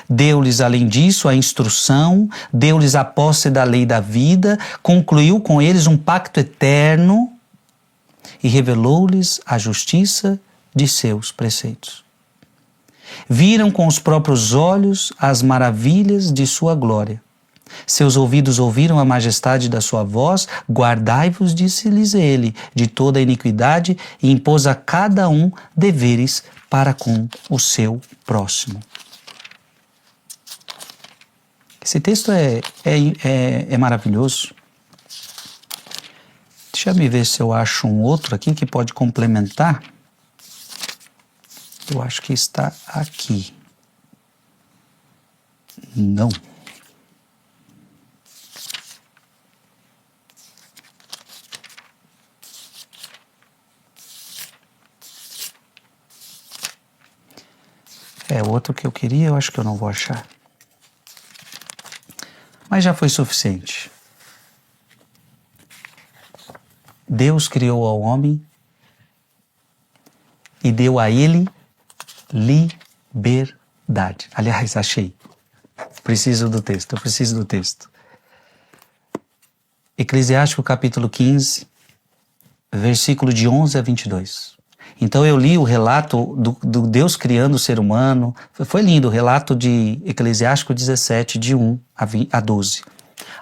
Deu-lhes, além disso, a instrução, deu-lhes a posse da lei da vida, concluiu com eles um pacto eterno e revelou-lhes a justiça de seus preceitos. Viram com os próprios olhos as maravilhas de sua glória. Seus ouvidos ouviram a majestade da sua voz, guardai-vos, disse-lhes ele, de toda a iniquidade, e impôs a cada um deveres para com o seu próximo. Esse texto é maravilhoso. Deixa eu ver se eu acho um outro aqui que pode complementar. Eu acho que está aqui. Não. É outro que eu queria, eu acho que eu não vou achar. Mas já foi suficiente. Deus criou ao homem e deu a ele liberdade. Aliás, achei. Eu preciso do texto. Eclesiástico capítulo 15, versículo de 11 a 22. Então eu li o relato do Deus criando o ser humano. Foi lindo o relato de Eclesiástico 17, de 1 a 12.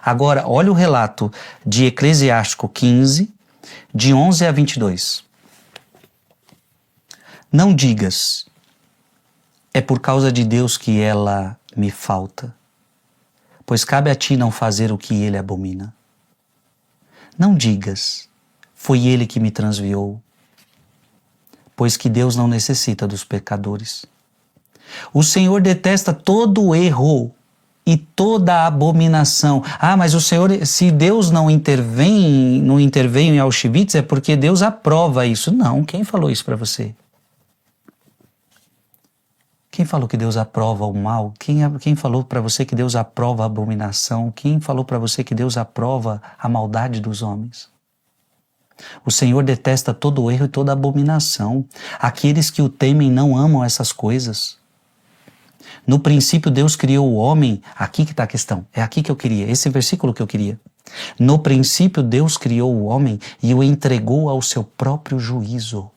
Agora, olha o relato de Eclesiástico 15, de 11 a 22. Não digas, é por causa de Deus que ela me falta, pois cabe a ti não fazer o que ele abomina. Não digas, foi ele que me transviou, pois que Deus não necessita dos pecadores. O Senhor detesta todo o erro e toda abominação. Ah, mas o Senhor, se Deus não intervém em Auschwitz, é porque Deus aprova isso. Não, quem falou isso para você? Quem falou que Deus aprova o mal? Quem falou para você que Deus aprova a abominação? Quem falou para você que Deus aprova a maldade dos homens? O Senhor detesta todo erro e toda abominação. Aqueles que o temem não amam essas coisas. No princípio Deus criou o homem, aqui que está a questão, é aqui que eu queria, esse versículo que eu queria. No princípio Deus criou o homem e o entregou ao seu próprio juízo.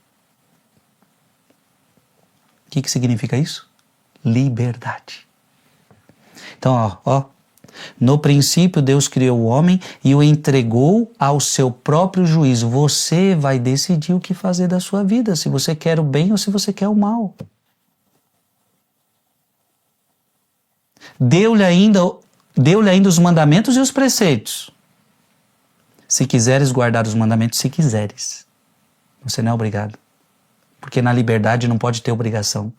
O que significa isso? Liberdade. Então, ó, no princípio Deus criou o homem e o entregou ao seu próprio juízo. Você vai decidir o que fazer da sua vida, se você quer o bem ou se você quer o mal. Deu-lhe ainda os mandamentos e os preceitos. Se quiseres guardar os mandamentos, se quiseres. Você não é obrigado. Porque na liberdade não pode ter obrigação.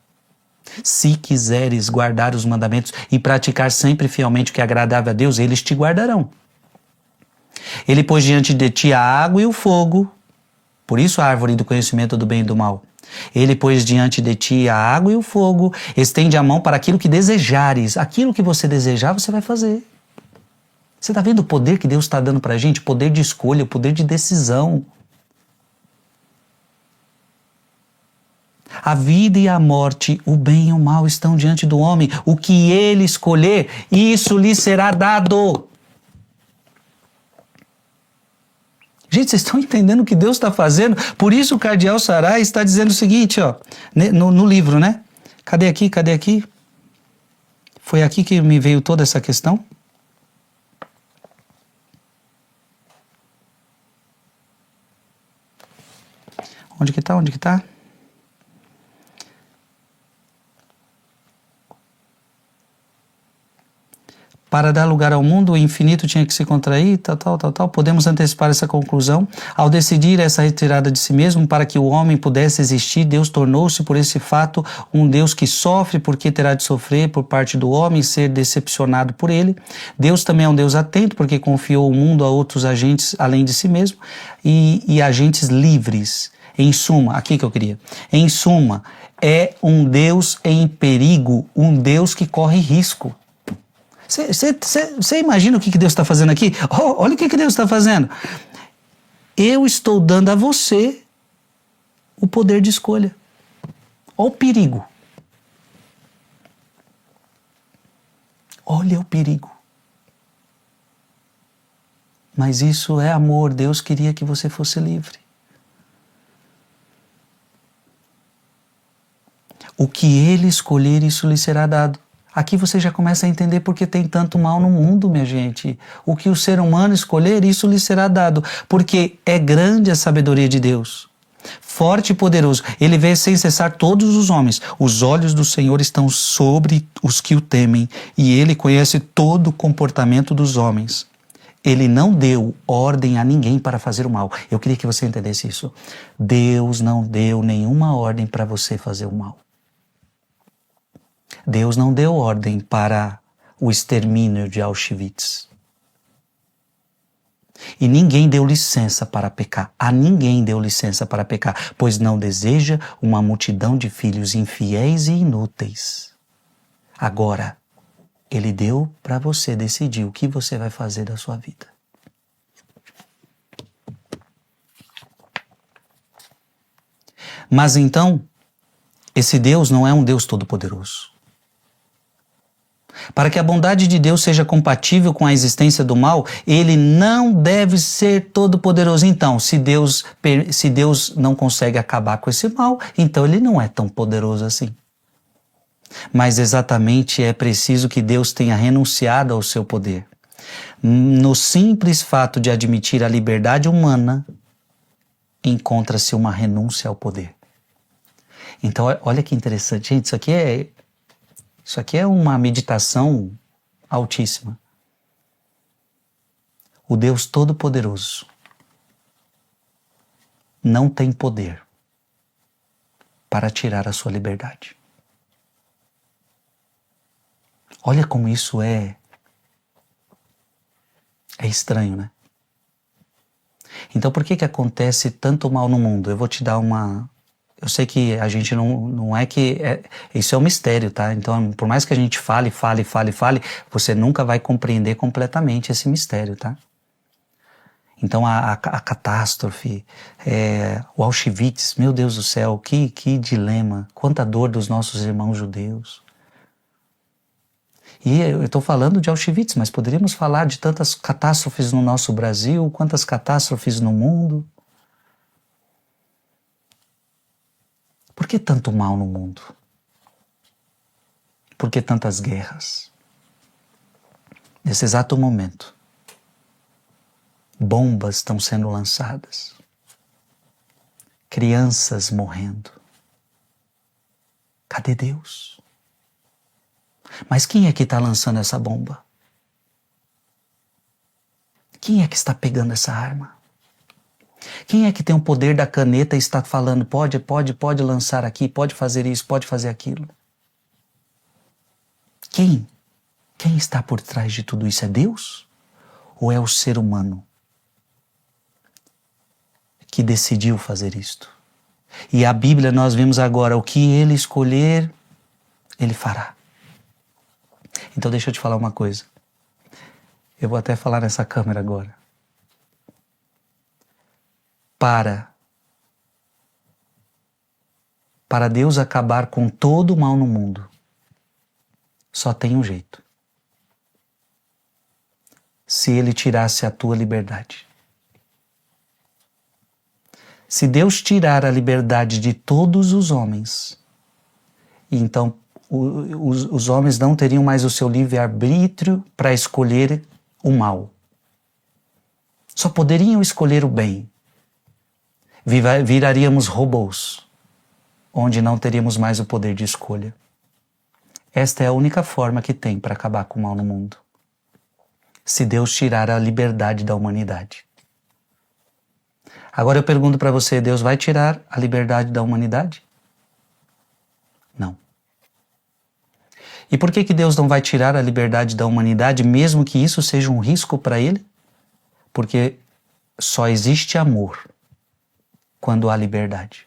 Se quiseres guardar os mandamentos e praticar sempre fielmente o que é agradável a Deus, eles te guardarão. Ele pôs diante de ti a água e o fogo, por isso a árvore do conhecimento do bem e do mal. Ele pôs diante de ti a água e o fogo, estende a mão para aquilo que desejares. Aquilo que você desejar, você vai fazer. Você está vendo o poder que Deus está dando para a gente? O poder de escolha, o poder de decisão. A vida e a morte, o bem e o mal estão diante do homem. O que ele escolher, isso lhe será dado. Gente, vocês estão entendendo o que Deus está fazendo? Por isso o cardeal Saraiva está dizendo o seguinte, ó, no livro, né? Cadê aqui? Foi aqui que me veio toda essa questão? Onde que tá? Para dar lugar ao mundo, o infinito tinha que se contrair, tal. Podemos antecipar essa conclusão. Ao decidir essa retirada de si mesmo, para que o homem pudesse existir, Deus tornou-se, por esse fato, um Deus que sofre porque terá de sofrer por parte do homem, ser decepcionado por ele. Deus também é um Deus atento, porque confiou o mundo a outros agentes além de si mesmo, e agentes livres. Em suma, aqui que eu queria. Em suma, é um Deus em perigo, um Deus que corre risco. Você imagina o que Deus está fazendo aqui? Olha o que Deus está fazendo. Eu estou dando a você o poder de escolha. Olha o perigo. Olha o perigo. Mas isso é amor. Deus queria que você fosse livre. O que ele escolher, isso lhe será dado. Aqui você já começa a entender porque tem tanto mal no mundo, minha gente. O que o ser humano escolher, isso lhe será dado. Porque é grande a sabedoria de Deus. Forte e poderoso. Ele vê sem cessar todos os homens. Os olhos do Senhor estão sobre os que o temem. E ele conhece todo o comportamento dos homens. Ele não deu ordem a ninguém para fazer o mal. Eu queria que você entendesse isso. Deus não deu nenhuma ordem para você fazer o mal. Deus não deu ordem para o extermínio de Auschwitz. E ninguém deu licença para pecar. A ninguém deu licença para pecar, pois não deseja uma multidão de filhos infiéis e inúteis. Agora, Ele deu para você decidir o que você vai fazer da sua vida. Mas então, esse Deus não é um Deus todo-poderoso. Para que a bondade de Deus seja compatível com a existência do mal, ele não deve ser todo-poderoso. Então, se Deus não consegue acabar com esse mal, então ele não é tão poderoso assim. Mas exatamente é preciso que Deus tenha renunciado ao seu poder. No simples fato de admitir a liberdade humana, encontra-se uma renúncia ao poder. Então, olha que interessante. Gente, isso aqui é uma meditação altíssima. O Deus Todo-Poderoso não tem poder para tirar a sua liberdade. Olha como isso é estranho, né? Então por que acontece tanto mal no mundo? Eu vou te dar uma... Eu sei que a gente não é que... isso é um mistério, tá? Então por mais que a gente fale, você nunca vai compreender completamente esse mistério, tá? Então a catástrofe, o Auschwitz, meu Deus do céu, que dilema, quanta dor dos nossos irmãos judeus. E eu estou falando de Auschwitz, mas poderíamos falar de tantas catástrofes no nosso Brasil, quantas catástrofes no mundo. Por que tanto mal no mundo? Por que tantas guerras? Nesse exato momento, bombas estão sendo lançadas, crianças morrendo. Cadê Deus? Mas quem é que está lançando essa bomba? Quem é que está pegando essa arma? Quem é que tem o poder da caneta e está falando, pode lançar aqui, pode fazer isso, pode fazer aquilo? Quem? Quem está por trás de tudo isso? É Deus? Ou é o ser humano que decidiu fazer isto? E a Bíblia nós vimos agora, o que ele escolher, ele fará. Então deixa eu te falar uma coisa. Eu vou até falar nessa câmera agora. Para Deus acabar com todo o mal no mundo, só tem um jeito. Se Ele tirasse a tua liberdade. Se Deus tirar a liberdade de todos os homens, então os homens não teriam mais o seu livre-arbítrio para escolher o mal. Só poderiam escolher o bem. Viraríamos robôs, onde não teríamos mais o poder de escolha. Esta é a única forma que tem para acabar com o mal no mundo. Se Deus tirar a liberdade da humanidade. Agora eu pergunto para você, Deus vai tirar a liberdade da humanidade? Não. E por que Deus não vai tirar a liberdade da humanidade, mesmo que isso seja um risco para Ele? Porque só existe amor quando há liberdade.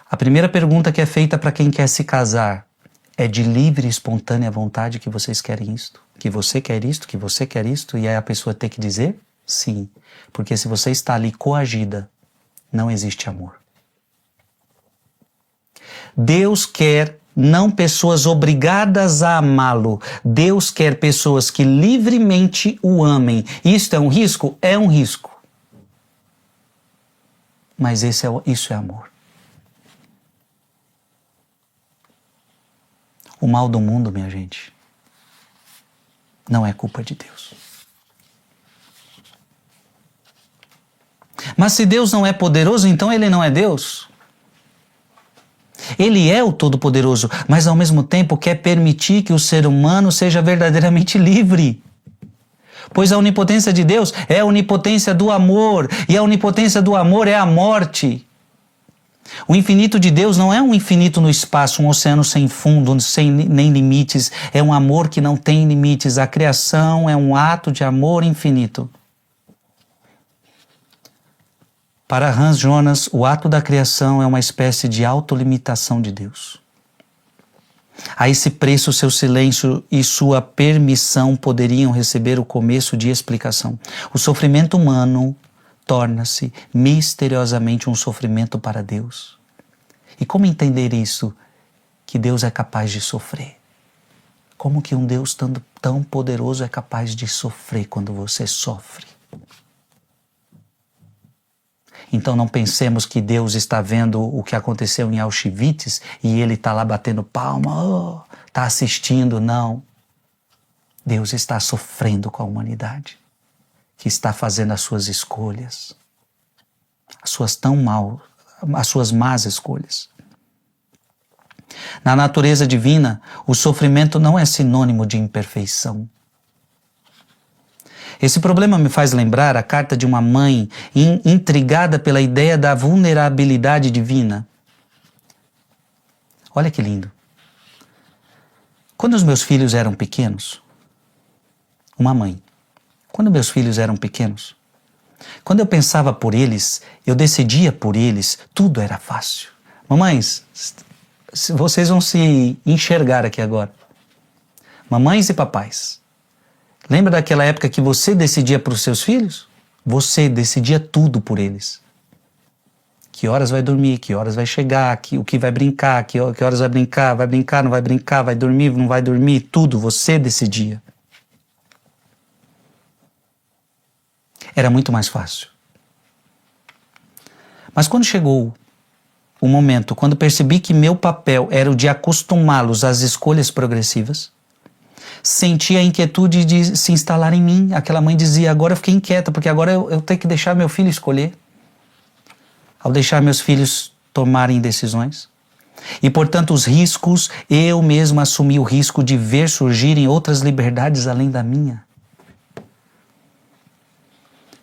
A primeira pergunta que é feita para quem quer se casar é de livre e espontânea vontade que vocês querem isto? Que você quer isto? Que você quer isto? E aí a pessoa tem que dizer sim. Porque se você está ali coagida, não existe amor. Deus quer não pessoas obrigadas a amá-lo. Deus quer pessoas que livremente o amem. Isto é um risco? É um risco. Mas isso é amor. O mal do mundo, minha gente, não é culpa de Deus. Mas se Deus não é poderoso, então Ele não é Deus. Ele é o Todo-Poderoso, mas ao mesmo tempo quer permitir que o ser humano seja verdadeiramente livre. Pois a onipotência de Deus é a onipotência do amor, e a onipotência do amor é a morte. O infinito de Deus não é um infinito no espaço, um oceano sem fundo, sem nem limites. É um amor que não tem limites. A criação é um ato de amor infinito. Para Hans Jonas, o ato da criação é uma espécie de autolimitação de Deus. A esse preço, seu silêncio e sua permissão poderiam receber o começo de explicação. O sofrimento humano torna-se misteriosamente um sofrimento para Deus. E como entender isso? Que Deus é capaz de sofrer. Como que um Deus tão poderoso é capaz de sofrer quando você sofre? Então não pensemos que Deus está vendo o que aconteceu em Auschwitz e Ele está lá batendo palma, está assistindo, não. Deus está sofrendo com a humanidade, que está fazendo as suas escolhas, as suas más escolhas. Na natureza divina, o sofrimento não é sinônimo de imperfeição. Esse problema me faz lembrar a carta de uma mãe intrigada pela ideia da vulnerabilidade divina. Olha que lindo. Quando os meus filhos eram pequenos, uma mãe. Quando meus filhos eram pequenos, quando eu pensava por eles, eu decidia por eles, tudo era fácil. Mamães, vocês vão se enxergar aqui agora. Mamães e papais, lembra daquela época que você decidia para os seus filhos? Você decidia tudo por eles. Que horas vai dormir, que horas vai chegar, o que vai brincar, que horas vai brincar, não vai brincar, vai dormir, não vai dormir, tudo você decidia. Era muito mais fácil. Mas quando chegou o momento, quando percebi que meu papel era o de acostumá-los às escolhas progressivas, senti a inquietude de se instalar em mim. Aquela mãe dizia, agora eu fiquei inquieta, porque agora eu tenho que deixar meu filho escolher. Ao deixar meus filhos tomarem decisões. E, portanto, os riscos, eu mesmo assumi o risco de ver surgirem outras liberdades além da minha.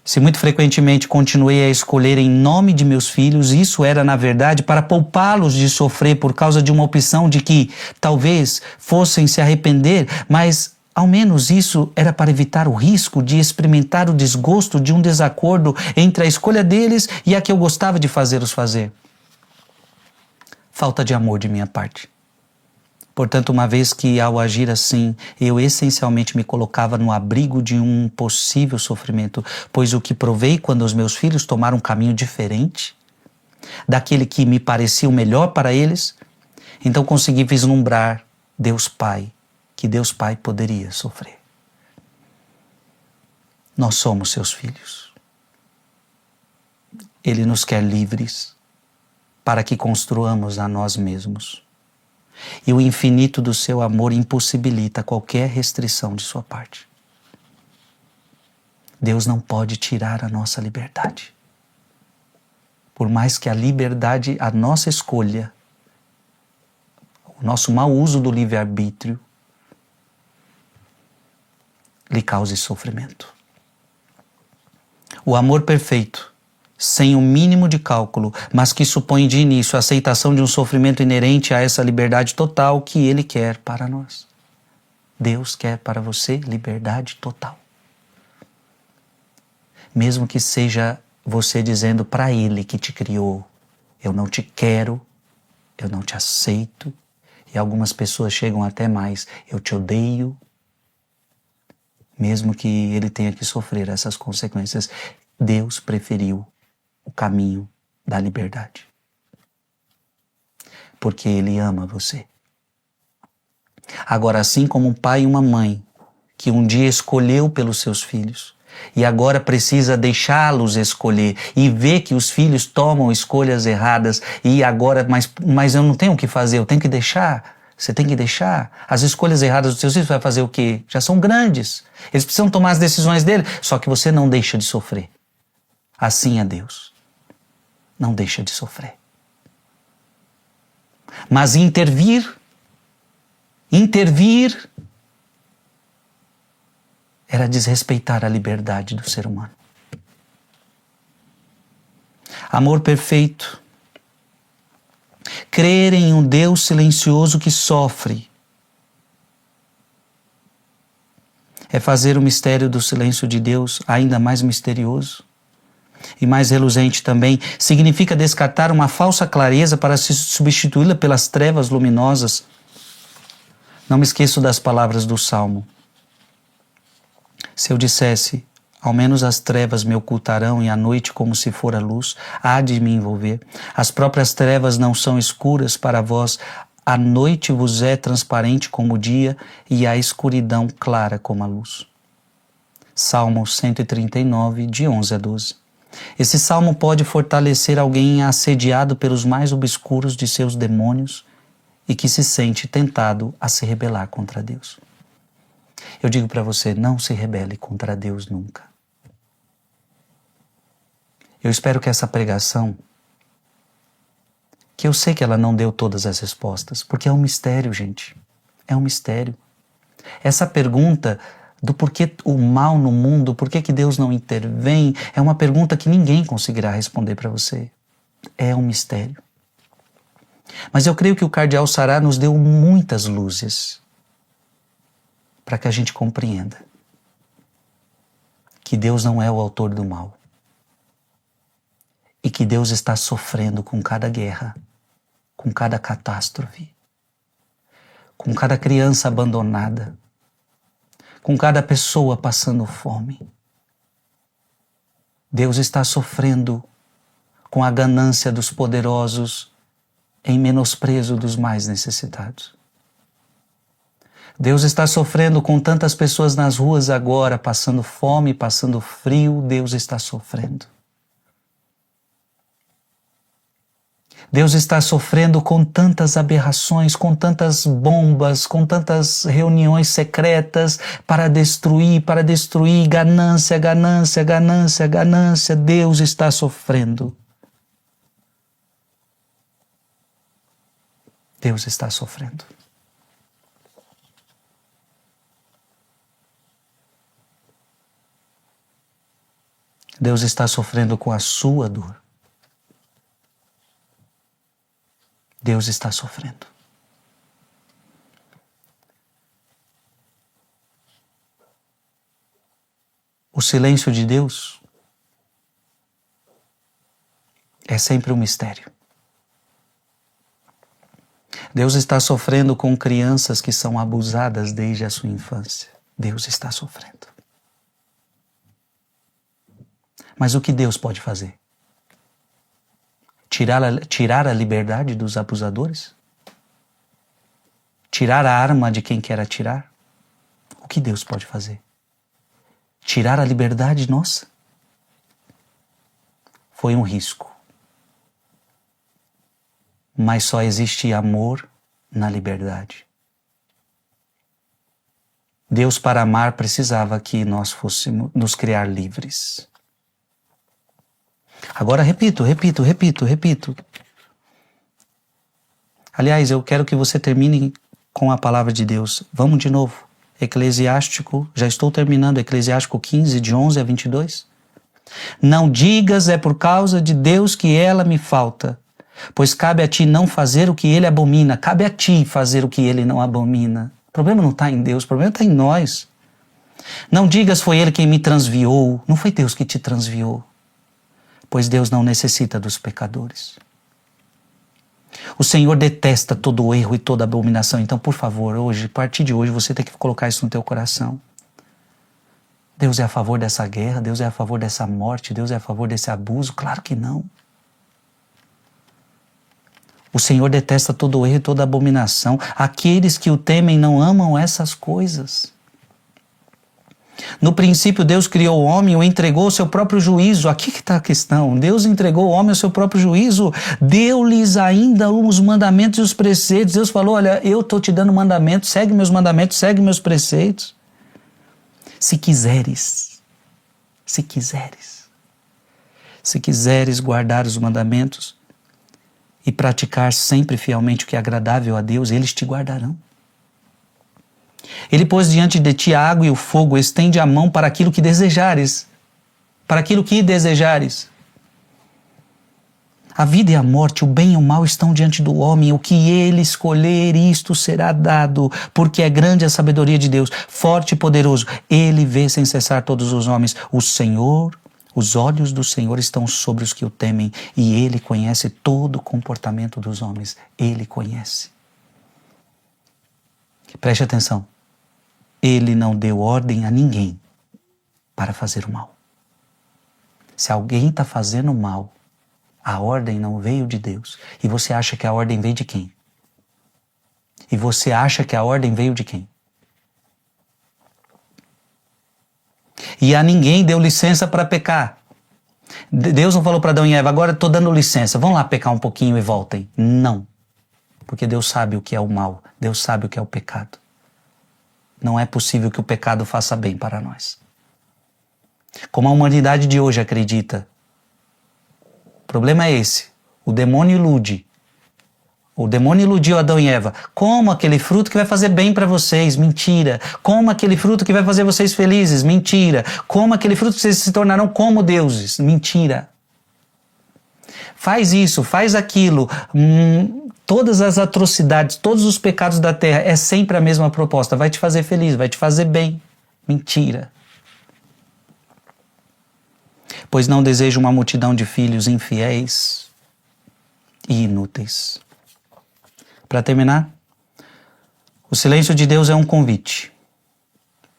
Se muito frequentemente continuei a escolher em nome de meus filhos, isso era, na verdade, para poupá-los de sofrer por causa de uma opção de que talvez fossem se arrepender, mas ao menos isso era para evitar o risco de experimentar o desgosto de um desacordo entre a escolha deles e a que eu gostava de fazê-los fazer. Falta de amor de minha parte. Portanto, uma vez que ao agir assim, eu essencialmente me colocava no abrigo de um possível sofrimento, pois o que provei quando os meus filhos tomaram um caminho diferente daquele que me parecia o melhor para eles, então consegui vislumbrar Deus Pai, que Deus Pai poderia sofrer. Nós somos seus filhos. Ele nos quer livres para que construamos a nós mesmos. E o infinito do seu amor impossibilita qualquer restrição de sua parte. Deus não pode tirar a nossa liberdade. Por mais que a liberdade, a nossa escolha, o nosso mau uso do livre-arbítrio, lhe cause sofrimento. O amor perfeito, sem o mínimo de cálculo, mas que supõe de início a aceitação de um sofrimento inerente a essa liberdade total que Ele quer para nós. Deus quer para você liberdade total. Mesmo que seja você dizendo para Ele que te criou, eu não te quero, eu não te aceito, e algumas pessoas chegam até mais, eu te odeio, mesmo que Ele tenha que sofrer essas consequências, Deus preferiu o caminho da liberdade. Porque Ele ama você. Agora, assim como um pai e uma mãe que um dia escolheu pelos seus filhos e agora precisa deixá-los escolher e ver que os filhos tomam escolhas erradas e agora, mas eu não tenho o que fazer, eu tenho que deixar. Você tem que deixar. As escolhas erradas dos seus filhos vai fazer o quê? Já são grandes. Eles precisam tomar as decisões dele, só que você não deixa de sofrer. Assim é Deus. Não deixa de sofrer. Mas intervir era desrespeitar a liberdade do ser humano. Amor perfeito. Crer em um Deus silencioso que sofre é fazer o mistério do silêncio de Deus ainda mais misterioso. E mais reluzente também, significa descartar uma falsa clareza para se substituí-la pelas trevas luminosas. Não me esqueço das palavras do Salmo. Se eu dissesse, ao menos as trevas me ocultarão e a noite, como se for a luz, há de me envolver. As próprias trevas não são escuras para vós, a noite vos é transparente como o dia e a escuridão clara como a luz. Salmo 139, de 11 a 12. Esse salmo pode fortalecer alguém assediado pelos mais obscuros de seus demônios e que se sente tentado a se rebelar contra Deus. Eu digo para você, não se rebele contra Deus nunca. Eu espero que essa pregação, que eu sei que ela não deu todas as respostas, porque é um mistério, gente. É um mistério. Essa pergunta do porquê o mal no mundo, por que Deus não intervém, é uma pergunta que ninguém conseguirá responder para você. É um mistério. Mas eu creio que o Cardeal Sará nos deu muitas luzes para que a gente compreenda. que Deus não é o autor do mal e que Deus está sofrendo com cada guerra, com cada catástrofe, com cada criança abandonada, com cada pessoa passando fome. Deus está sofrendo com a ganância dos poderosos em menosprezo dos mais necessitados. Deus está sofrendo com tantas pessoas nas ruas agora, passando fome, passando frio. Deus está sofrendo. Deus está sofrendo com tantas aberrações, com tantas bombas, com tantas reuniões secretas para destruir, ganância, ganância, ganância, ganância. Deus está sofrendo. Deus está sofrendo. Deus está sofrendo com a sua dor. Deus está sofrendo. O silêncio de Deus é sempre um mistério. Deus está sofrendo com crianças que são abusadas desde a sua infância. Deus está sofrendo. Mas o que Deus pode fazer? Tirar a liberdade dos abusadores? Tirar a arma de quem quer atirar? O que Deus pode fazer? Tirar a liberdade nossa? Foi um risco. Mas só existe amor na liberdade. Deus, para amar, precisava que nós fôssemos nos criar livres. Agora repito. Aliás, eu quero que você termine com a palavra de Deus. Vamos de novo. Eclesiástico, já estou terminando, Eclesiástico 15, de 11 a 22. Não digas é por causa de Deus que ela me falta, pois cabe a ti não fazer o que ele abomina. Cabe a ti fazer o que ele não abomina. O problema não está em Deus, o problema está em nós. Não digas foi ele quem me transviou. Não foi Deus que te transviou. Pois Deus não necessita dos pecadores. O Senhor detesta todo o erro e toda abominação. Então, por favor, hoje, a partir de hoje, você tem que colocar isso no teu coração. Deus é a favor dessa guerra, Deus é a favor dessa morte, Deus é a favor desse abuso? Claro que não. O Senhor detesta todo o erro e toda abominação. Aqueles que o temem não amam essas coisas. No princípio, Deus criou o homem e o entregou ao seu próprio juízo. Aqui que está a questão. Deus entregou o homem ao seu próprio juízo. Deu-lhes ainda os mandamentos e os preceitos. Deus falou, olha, eu estou te dando mandamentos, segue meus mandamentos, segue meus preceitos. Se quiseres guardar os mandamentos e praticar sempre fielmente o que é agradável a Deus, eles te guardarão. Ele pôs diante de ti a água e o fogo, estende a mão para aquilo que desejares. Para aquilo que desejares. A vida e a morte, o bem e o mal estão diante do homem. O que ele escolher, isto será dado, porque é grande a sabedoria de Deus, forte e poderoso. Ele vê sem cessar todos os homens. O Senhor, os olhos do Senhor estão sobre os que o temem, e ele conhece todo o comportamento dos homens. Ele conhece. Preste atenção. Ele não deu ordem a ninguém para fazer o mal. Se alguém está fazendo mal, a ordem não veio de Deus. E você acha que a ordem veio de quem? E a ninguém deu licença para pecar. Deus não falou para Adão e Eva, agora estou dando licença, vão lá pecar um pouquinho e voltem. Não. Porque Deus sabe o que é o mal. Deus sabe o que é o pecado. Não é possível que o pecado faça bem para nós. Como a humanidade de hoje acredita. O problema é esse. O demônio ilude. O demônio iludiu Adão e Eva. Coma aquele fruto que vai fazer bem para vocês. Mentira. Coma aquele fruto que vai fazer vocês felizes. Mentira. Coma aquele fruto que vocês se tornarão como deuses. Mentira. Faz isso, faz aquilo. Todas as atrocidades, todos os pecados da terra, é sempre a mesma proposta. Vai te fazer feliz, vai te fazer bem. Mentira. pois não desejo uma multidão de filhos infiéis e inúteis. Para terminar, o silêncio de Deus é um convite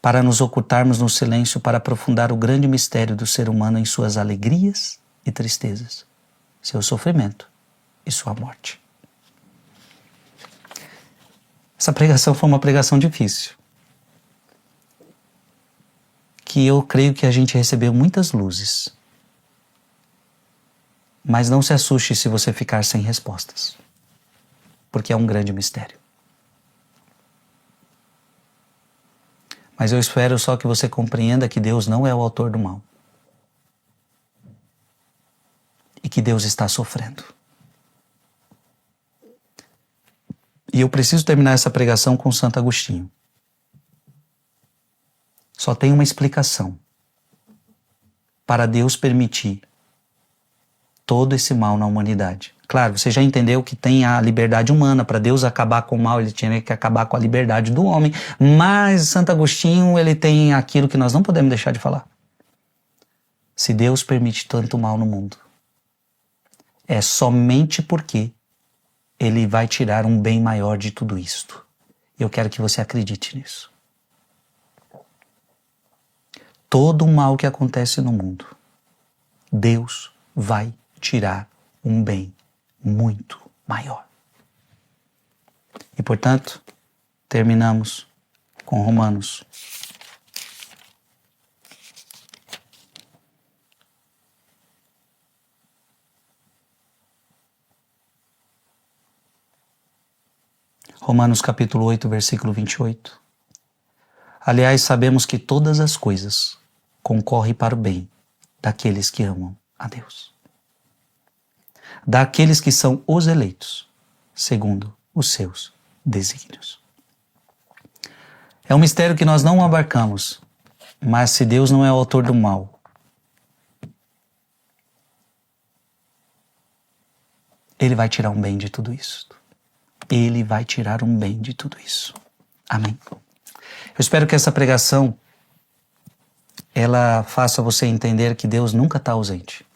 para nos ocultarmos no silêncio para aprofundar o grande mistério do ser humano em suas alegrias e tristezas, seu sofrimento e sua morte. Essa pregação foi uma pregação difícil, que eu creio que a gente recebeu muitas luzes. Mas não se assuste se você ficar sem respostas, porque é um grande mistério. Mas eu espero só que você compreenda que Deus não é o autor do mal. E que Deus está sofrendo. E eu preciso terminar essa pregação com Santo Agostinho. Só tem uma explicação para Deus permitir todo esse mal na humanidade. Claro, você já entendeu que tem a liberdade humana. Para Deus acabar com o mal, ele tinha que acabar com a liberdade do homem. Mas Santo Agostinho, ele tem aquilo que nós não podemos deixar de falar. Se Deus permite tanto mal no mundo, é somente porque ele vai tirar um bem maior de tudo isto. Eu quero que você acredite nisso. Todo o mal que acontece no mundo, Deus vai tirar um bem muito maior. E, portanto, terminamos com Romanos. Romanos capítulo 8, versículo 28. Aliás, sabemos que todas as coisas concorrem para o bem daqueles que amam a Deus, daqueles que são os eleitos, segundo os seus desígnios. É um mistério que nós não abarcamos, mas se Deus não é o autor do mal, Ele vai tirar um bem de tudo isso. Ele vai tirar um bem de tudo isso. Amém. Eu espero que essa pregação ela faça você entender que Deus nunca está ausente.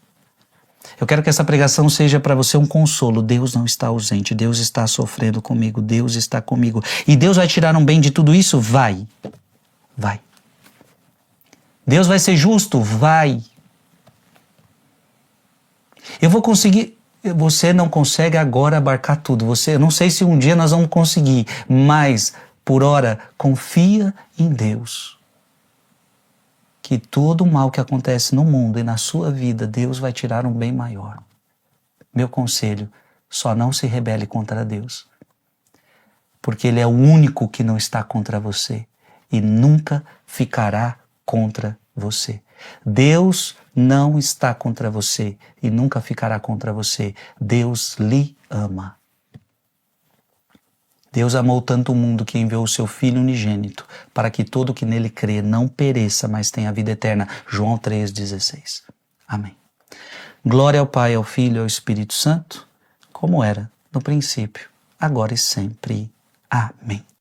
Eu quero que essa pregação seja para você um consolo. Deus não está ausente, Deus está sofrendo comigo, Deus está comigo. E Deus vai tirar um bem de tudo isso? Vai. Vai. Deus vai ser justo? Vai. Eu vou conseguir... Você não consegue agora abarcar tudo. Eu não sei se um dia nós vamos conseguir, mas, por ora, confia em Deus. Que todo o mal que acontece no mundo e na sua vida, Deus vai tirar um bem maior. Meu conselho, só não se rebele contra Deus. Porque Ele é o único que não está contra você e nunca ficará contra você. Deus não está contra você e nunca ficará contra você. Deus lhe ama. Deus amou tanto o mundo que enviou o seu Filho unigênito para que todo que nele crê não pereça, mas tenha a vida eterna. João 3,16. Amém. Glória ao Pai, ao Filho e ao Espírito Santo, como era no princípio, agora e sempre. Amém.